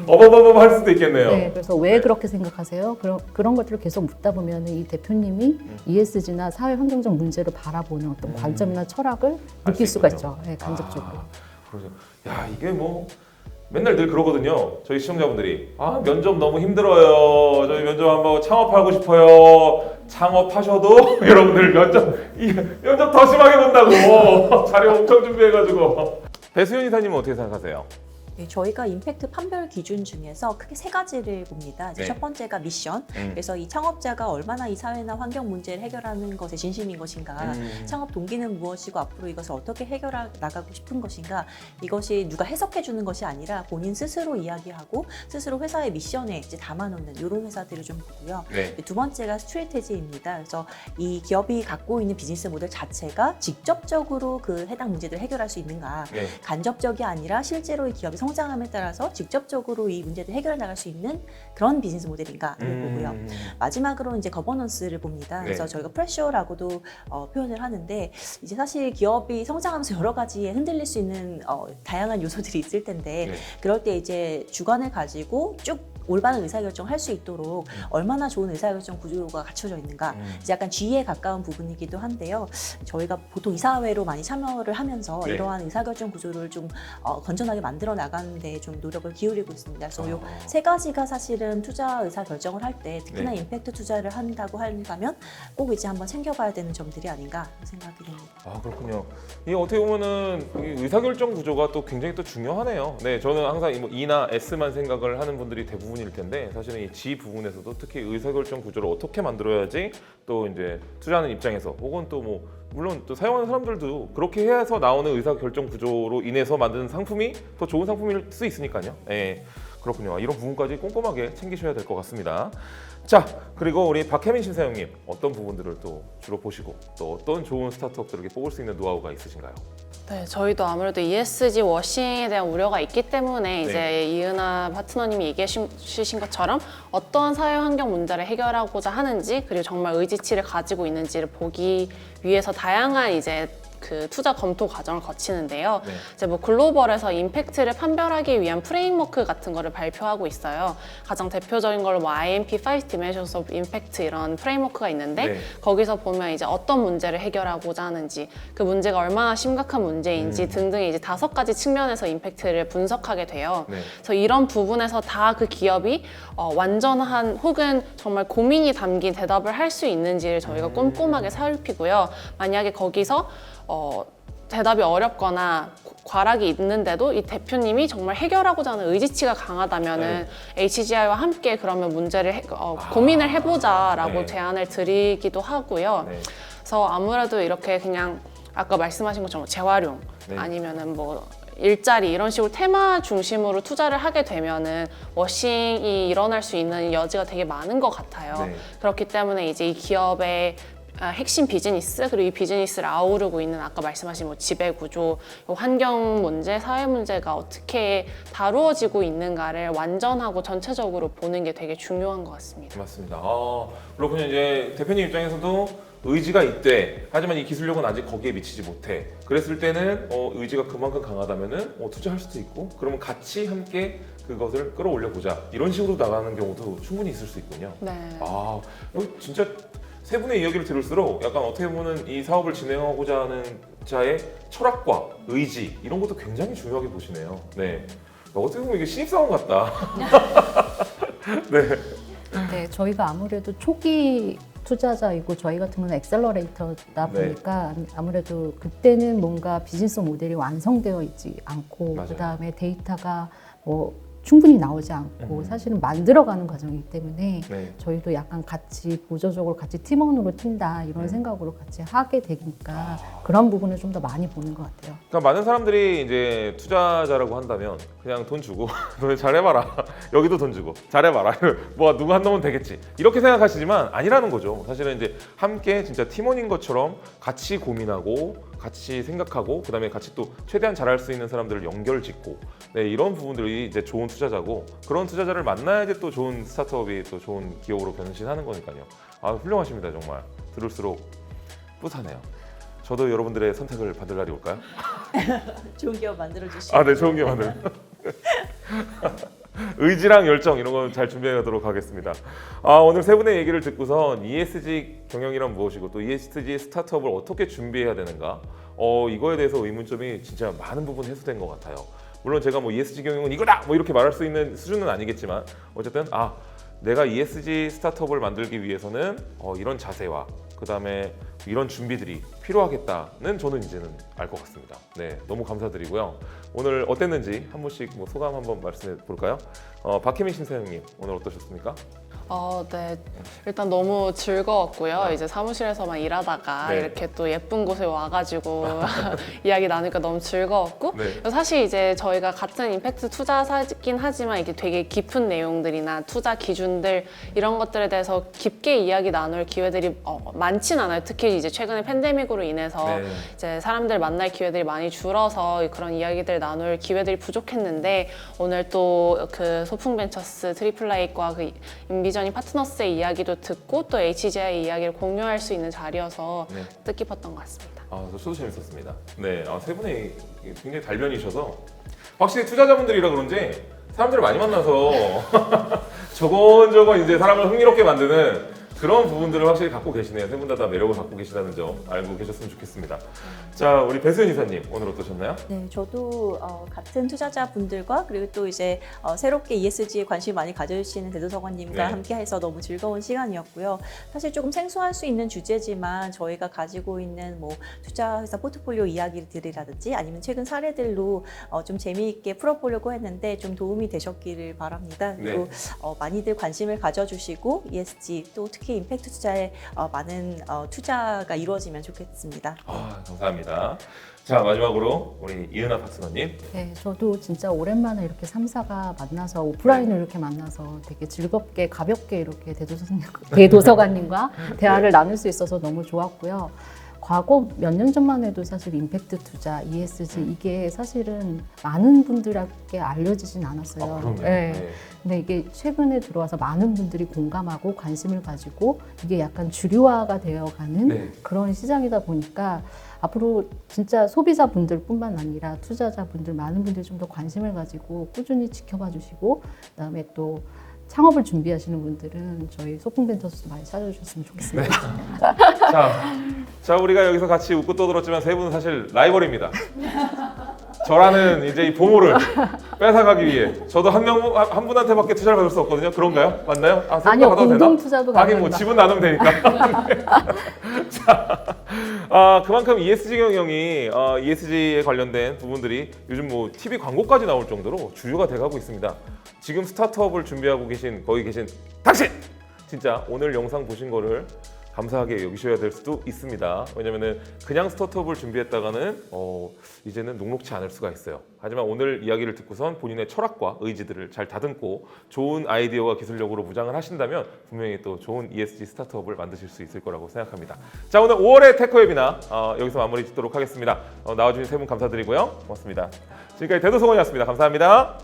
어버버버 할 수도 있겠네요. 네, 그래서 왜 네. 그렇게 생각하세요? 그런 것들을 계속 묻다 보면 이 대표님이 ESG나 사회 환경적 문제를 바라보는 어떤 관점이나 철학을 알 느낄 수 수가 있군요. 있죠. 네, 간접적으로. 그러죠. 야, 이게 뭐 맨날 늘 그러거든요. 저희 시청자분들이 아, 면접 너무 힘들어요. 저희 면접 한번 창업하고 싶어요. 창업하셔도 여러분들 면접 더 심하게 본다고 자료 엄청 준비해가지고. 배수연 이사님은 어떻게 생각하세요? 네, 저희가 임팩트 판별 기준 중에서 크게 세 가지를 봅니다. 이제 네. 첫 번째가 미션. 그래서 이 창업자가 얼마나 이 사회나 환경 문제를 해결하는 것에 진심인 것인가, 창업 동기는 무엇이고 앞으로 이것을 어떻게 해결해 나가고 싶은 것인가, 이것이 누가 해석해 주는 것이 아니라 본인 스스로 이야기하고 스스로 회사의 미션에 이제 담아놓는 이런 회사들을 좀 보고요. 네. 두 번째가 스트레테지입니다. 그래서 이 기업이 갖고 있는 비즈니스 모델 자체가 직접적으로 그 해당 문제들을 해결할 수 있는가, 네. 간접적이 아니라 실제로 이 기업이 성장함에 따라서 직접적으로 이 문제를 해결해 나갈 수 있는 그런 비즈니스 모델인가를 보고요. 마지막으로 이제 거버넌스를 봅니다. 네. 그래서 저희가 프레셔라고도 표현을 하는데, 이제 사실 기업이 성장하면서 여러 가지에 흔들릴 수 있는 다양한 요소들이 있을 텐데, 네. 그럴 때 이제 주관을 가지고 쭉 올바른 의사결정을 할 수 있도록 얼마나 좋은 의사결정 구조가 갖춰져 있는가, 이제 약간 G에 가까운 부분이기도 한데요. 저희가 보통 이사회로 많이 참여를 하면서 네. 이러한 의사결정 구조를 좀 건전하게 만들어 나가는 데 좀 노력을 기울이고 있습니다. 그래서 요 세 가지가 사실은 투자 의사결정을 할 때, 특히나 네. 임팩트 투자를 한다고 한다면 꼭 이제 한번 챙겨봐야 되는 점들이 아닌가 생각이 됩니다. 아, 그렇군요. 이게 어떻게 보면은 이 의사결정 구조가 또 굉장히 또 중요하네요. 네, 저는 항상 뭐 E나 S만 생각을 하는 분들이 대부분일 텐데, 사실은 이 G 부분에서도 특히 의사결정 구조를 어떻게 만들어야지 또 이제 투자하는 입장에서, 혹은 또 뭐 물론 또 사용하는 사람들도 그렇게 해서 나오는 의사결정 구조로 인해서 만드는 상품이 더 좋은 상품일 수 있으니까요. 네, 그렇군요. 이런 부분까지 꼼꼼하게 챙기셔야 될 것 같습니다. 자, 그리고 우리 박혜민 심사위원님, 어떤 부분들을 또 주로 보시고 또 어떤 좋은 스타트업들에게 뽑을 수 있는 노하우가 있으신가요? 네, 저희도 아무래도 ESG 워싱에 대한 우려가 있기 때문에 이제 이은하 파트너님이 얘기해 주신 것처럼 어떤 사회 환경 문제를 해결하고자 하는지, 그리고 정말 의지치를 가지고 있는지를 보기 위해서 다양한 이제 그 투자 검토 과정을 거치는데요. 네. 이제 뭐 글로벌에서 임팩트를 판별하기 위한 프레임워크 같은 거를 발표하고 있어요. 가장 대표적인 걸로 뭐 IMP 5 Dimensions of Impact 이런 프레임워크가 있는데, 네. 거기서 보면 이제 어떤 문제를 해결하고자 하는지, 그 문제가 얼마나 심각한 문제인지 등등의 이제 5가지 측면에서 임팩트를 분석하게 돼요. 네. 그래서 이런 부분에서 다 그 기업이 완전한 혹은 정말 고민이 담긴 대답을 할 수 있는지를 저희가 꼼꼼하게 살피고요. 만약에 거기서 대답이 어렵거나 과락이 있는데도 이 대표님이 정말 해결하고자 하는 의지치가 강하다면은 HGI와 함께 그러면 문제를 고민을 해보자라고 네. 제안을 드리기도 하고요. 네. 그래서 아무래도 이렇게 그냥 아까 말씀하신 것처럼 재활용 네. 아니면은 뭐 일자리 이런 식으로 테마 중심으로 투자를 하게 되면은 워싱이 일어날 수 있는 여지가 되게 많은 것 같아요. 네. 그렇기 때문에 이제 이 기업의 핵심 비즈니스, 그리고 이 비즈니스를 아우르고 있는 아까 말씀하신 뭐 지배구조, 환경 문제, 사회 문제가 어떻게 다루어지고 있는가를 완전하고 전체적으로 보는 게 되게 중요한 것 같습니다. 맞습니다. 그렇군요. 이제 대표님 입장에서도 의지가 있대. 하지만 이 기술력은 아직 거기에 미치지 못해. 그랬을 때는 의지가 그만큼 강하다면은 투자할 수도 있고, 그러면 같이 함께 그것을 끌어올려 보자. 이런 식으로 나가는 경우도 충분히 있을 수 있군요. 네. 진짜 세 분의 이야기를 들을수록 약간 어떻게 보면 이 사업을 진행하고자 하는 자의 철학과 의지 이런 것도 굉장히 중요하게 보시네요. 네. 어떻게 보면 이게 신입사원 같다. 네. 네, 저희가 아무래도 초기 투자자이고 저희 같은 경우는 엑셀러레이터다 보니까 아무래도 그때는 뭔가 비즈니스 모델이 완성되어 있지 않고, 맞아요. 그다음에 데이터가 뭐 충분히 나오지 않고 사실은 만들어가는 과정이기 때문에 네. 저희도 약간 같이 보조적으로 같이 팀원으로 튄다 이런 생각으로 같이 하게 되니까 그런 부분을 좀 더 많이 보는 것 같아요. 그러니까 많은 사람들이 이제 투자자라고 한다면 그냥 돈 주고 너네 잘해봐라 여기도 돈 주고 잘해봐라 뭐 누구 한 놈은 되겠지 이렇게 생각하시지만 아니라는 거죠. 사실은 이제 함께 진짜 팀원인 것처럼 같이 고민하고 같이 생각하고 그다음에 같이 또 최대한 잘할 수 있는 사람들을 연결짓고 네, 이런 부분들이 이제 좋은 투자자고 그런 투자자를 만나야지 또 좋은 스타트업이 또 좋은 기업으로 변신하는 거니까요. 아 훌륭하십니다 정말. 들을수록 뿌듯하네요. 저도 여러분들의 선택을 받을 날이 올까요? 좋은 기업 만들어 주시고. 아, 네, 좋은 게 많아요. 의지랑 열정 이런 건 잘 준비하도록 하겠습니다. 오늘 세 분의 얘기를 듣고선 ESG 경영이란 무엇이고 또 ESG 스타트업을 어떻게 준비해야 되는가 이거에 대해서 의문점이 진짜 많은 부분 해소된 것 같아요. 물론 제가 뭐 ESG 경영은 이거다 뭐 이렇게 말할 수 있는 수준은 아니겠지만 어쨌든 내가 ESG 스타트업을 만들기 위해서는 이런 자세와 그 다음에 이런 준비들이 필요하겠다는 저는 이제는 알 것 같습니다. 네, 너무 감사드리고요. 오늘 어땠는지 한 분씩 뭐 소감 한번 말씀해 볼까요? 박혜민 신사장님 오늘 어떠셨습니까? 네. 일단 너무 즐거웠고요. 이제 사무실에서만 일하다가 네. 이렇게 또 예쁜 곳에 와가지고 이야기 나누니까 너무 즐거웠고 네. 사실 이제 저희가 같은 임팩트 투자사긴 하지만 이게 되게 깊은 내용들이나 투자 기준들 이런 것들에 대해서 깊게 이야기 나눌 기회들이 많진 않아요. 특히 이제 최근에 팬데믹으로 인해서 네. 이제 사람들 만날 기회들이 많이 줄어서 그런 이야기들 나눌 기회들이 부족했는데 오늘 또 그 소풍벤처스 트리플라이과 그 인비저닝 파트너스의 이야기도 듣고 또 HGI 이야기를 공유할 수 있는 자리여서 네. 뜻깊었던 것 같습니다. 저도 재밌었습니다. 네, 세 분이 굉장히 달변이셔서 확실히 투자자분들이라 그런지 사람들을 많이 만나서 저건 이제 사람을 흥미롭게 만드는 그런 부분들을 확실히 갖고 계시네요. 세 분 다 매력을 갖고 계시다는 점 알고 계셨으면 좋겠습니다. 자, 우리 배수연 이사님 오늘 어떠셨나요? 네, 저도 같은 투자자분들과 그리고 또 이제 새롭게 ESG에 관심 많이 가져주시는 대도서관님과 네. 함께해서 너무 즐거운 시간이었고요. 사실 조금 생소할 수 있는 주제지만 저희가 가지고 있는 뭐 투자회사 포트폴리오 이야기들이라든지 아니면 최근 사례들로 좀 재미있게 풀어보려고 했는데 좀 도움이 되셨기를 바랍니다. 그리고 많이들 관심을 가져주시고 ESG 또 특히 임팩트 투자에 많은 투자가 이루어지면 좋겠습니다. 감사합니다. 자, 마지막으로 우리 이은하 파트너님. 네, 저도 진짜 오랜만에 이렇게 3사가 만나서 오프라인으로 이렇게 만나서 되게 즐겁게 가볍게 이렇게 대도서관님과 대화를 나눌 수 있어서 너무 좋았고요. 과거 몇 년 전만 해도 사실 임팩트 투자, ESG 이게 사실은 많은 분들에게 알려지진 않았어요. 그럼요. 네. 네. 근데 이게 최근에 들어와서 많은 분들이 공감하고 관심을 가지고 이게 약간 주류화가 되어가는 네. 그런 시장이다 보니까 앞으로 진짜 소비자분들뿐만 아니라 투자자분들 많은 분들이 좀 더 관심을 가지고 꾸준히 지켜봐 주시고 그다음에 또 창업을 준비하시는 분들은 저희 소풍벤처스도 많이 찾아주셨으면 좋겠습니다. 자, 우리가 여기서 같이 웃고 떠들었지만 세 분은 사실 라이벌입니다. 저라는 이제 이 보물을 뺏어가기 위해 저도 한 분한테밖에 투자를 받을 수 없거든요. 그런가요? 맞나요? 아니요, 받아도 공동 되나? 투자도 하긴 뭐 가능합니다. 지분 나누면 되니까. 그만큼 ESG 경영이 ESG에 관련된 부분들이 요즘 뭐 TV 광고까지 나올 정도로 주류가 돼가고 있습니다. 지금 스타트업을 준비하고 계신 거기 계신 당신! 진짜 오늘 영상 보신 거를 감사하게 여기셔야 될 수도 있습니다. 왜냐면은 그냥 스타트업을 준비했다가는 이제는 녹록지 않을 수가 있어요. 하지만 오늘 이야기를 듣고선 본인의 철학과 의지들을 잘 다듬고 좋은 아이디어와 기술력으로 무장을 하신다면 분명히 또 좋은 ESG 스타트업을 만드실 수 있을 거라고 생각합니다. 자, 오늘 5월의 테크 웨비나 여기서 마무리 짓도록 하겠습니다. 나와주신 세 분 감사드리고요. 고맙습니다. 지금까지 대도서관이었습니다. 감사합니다.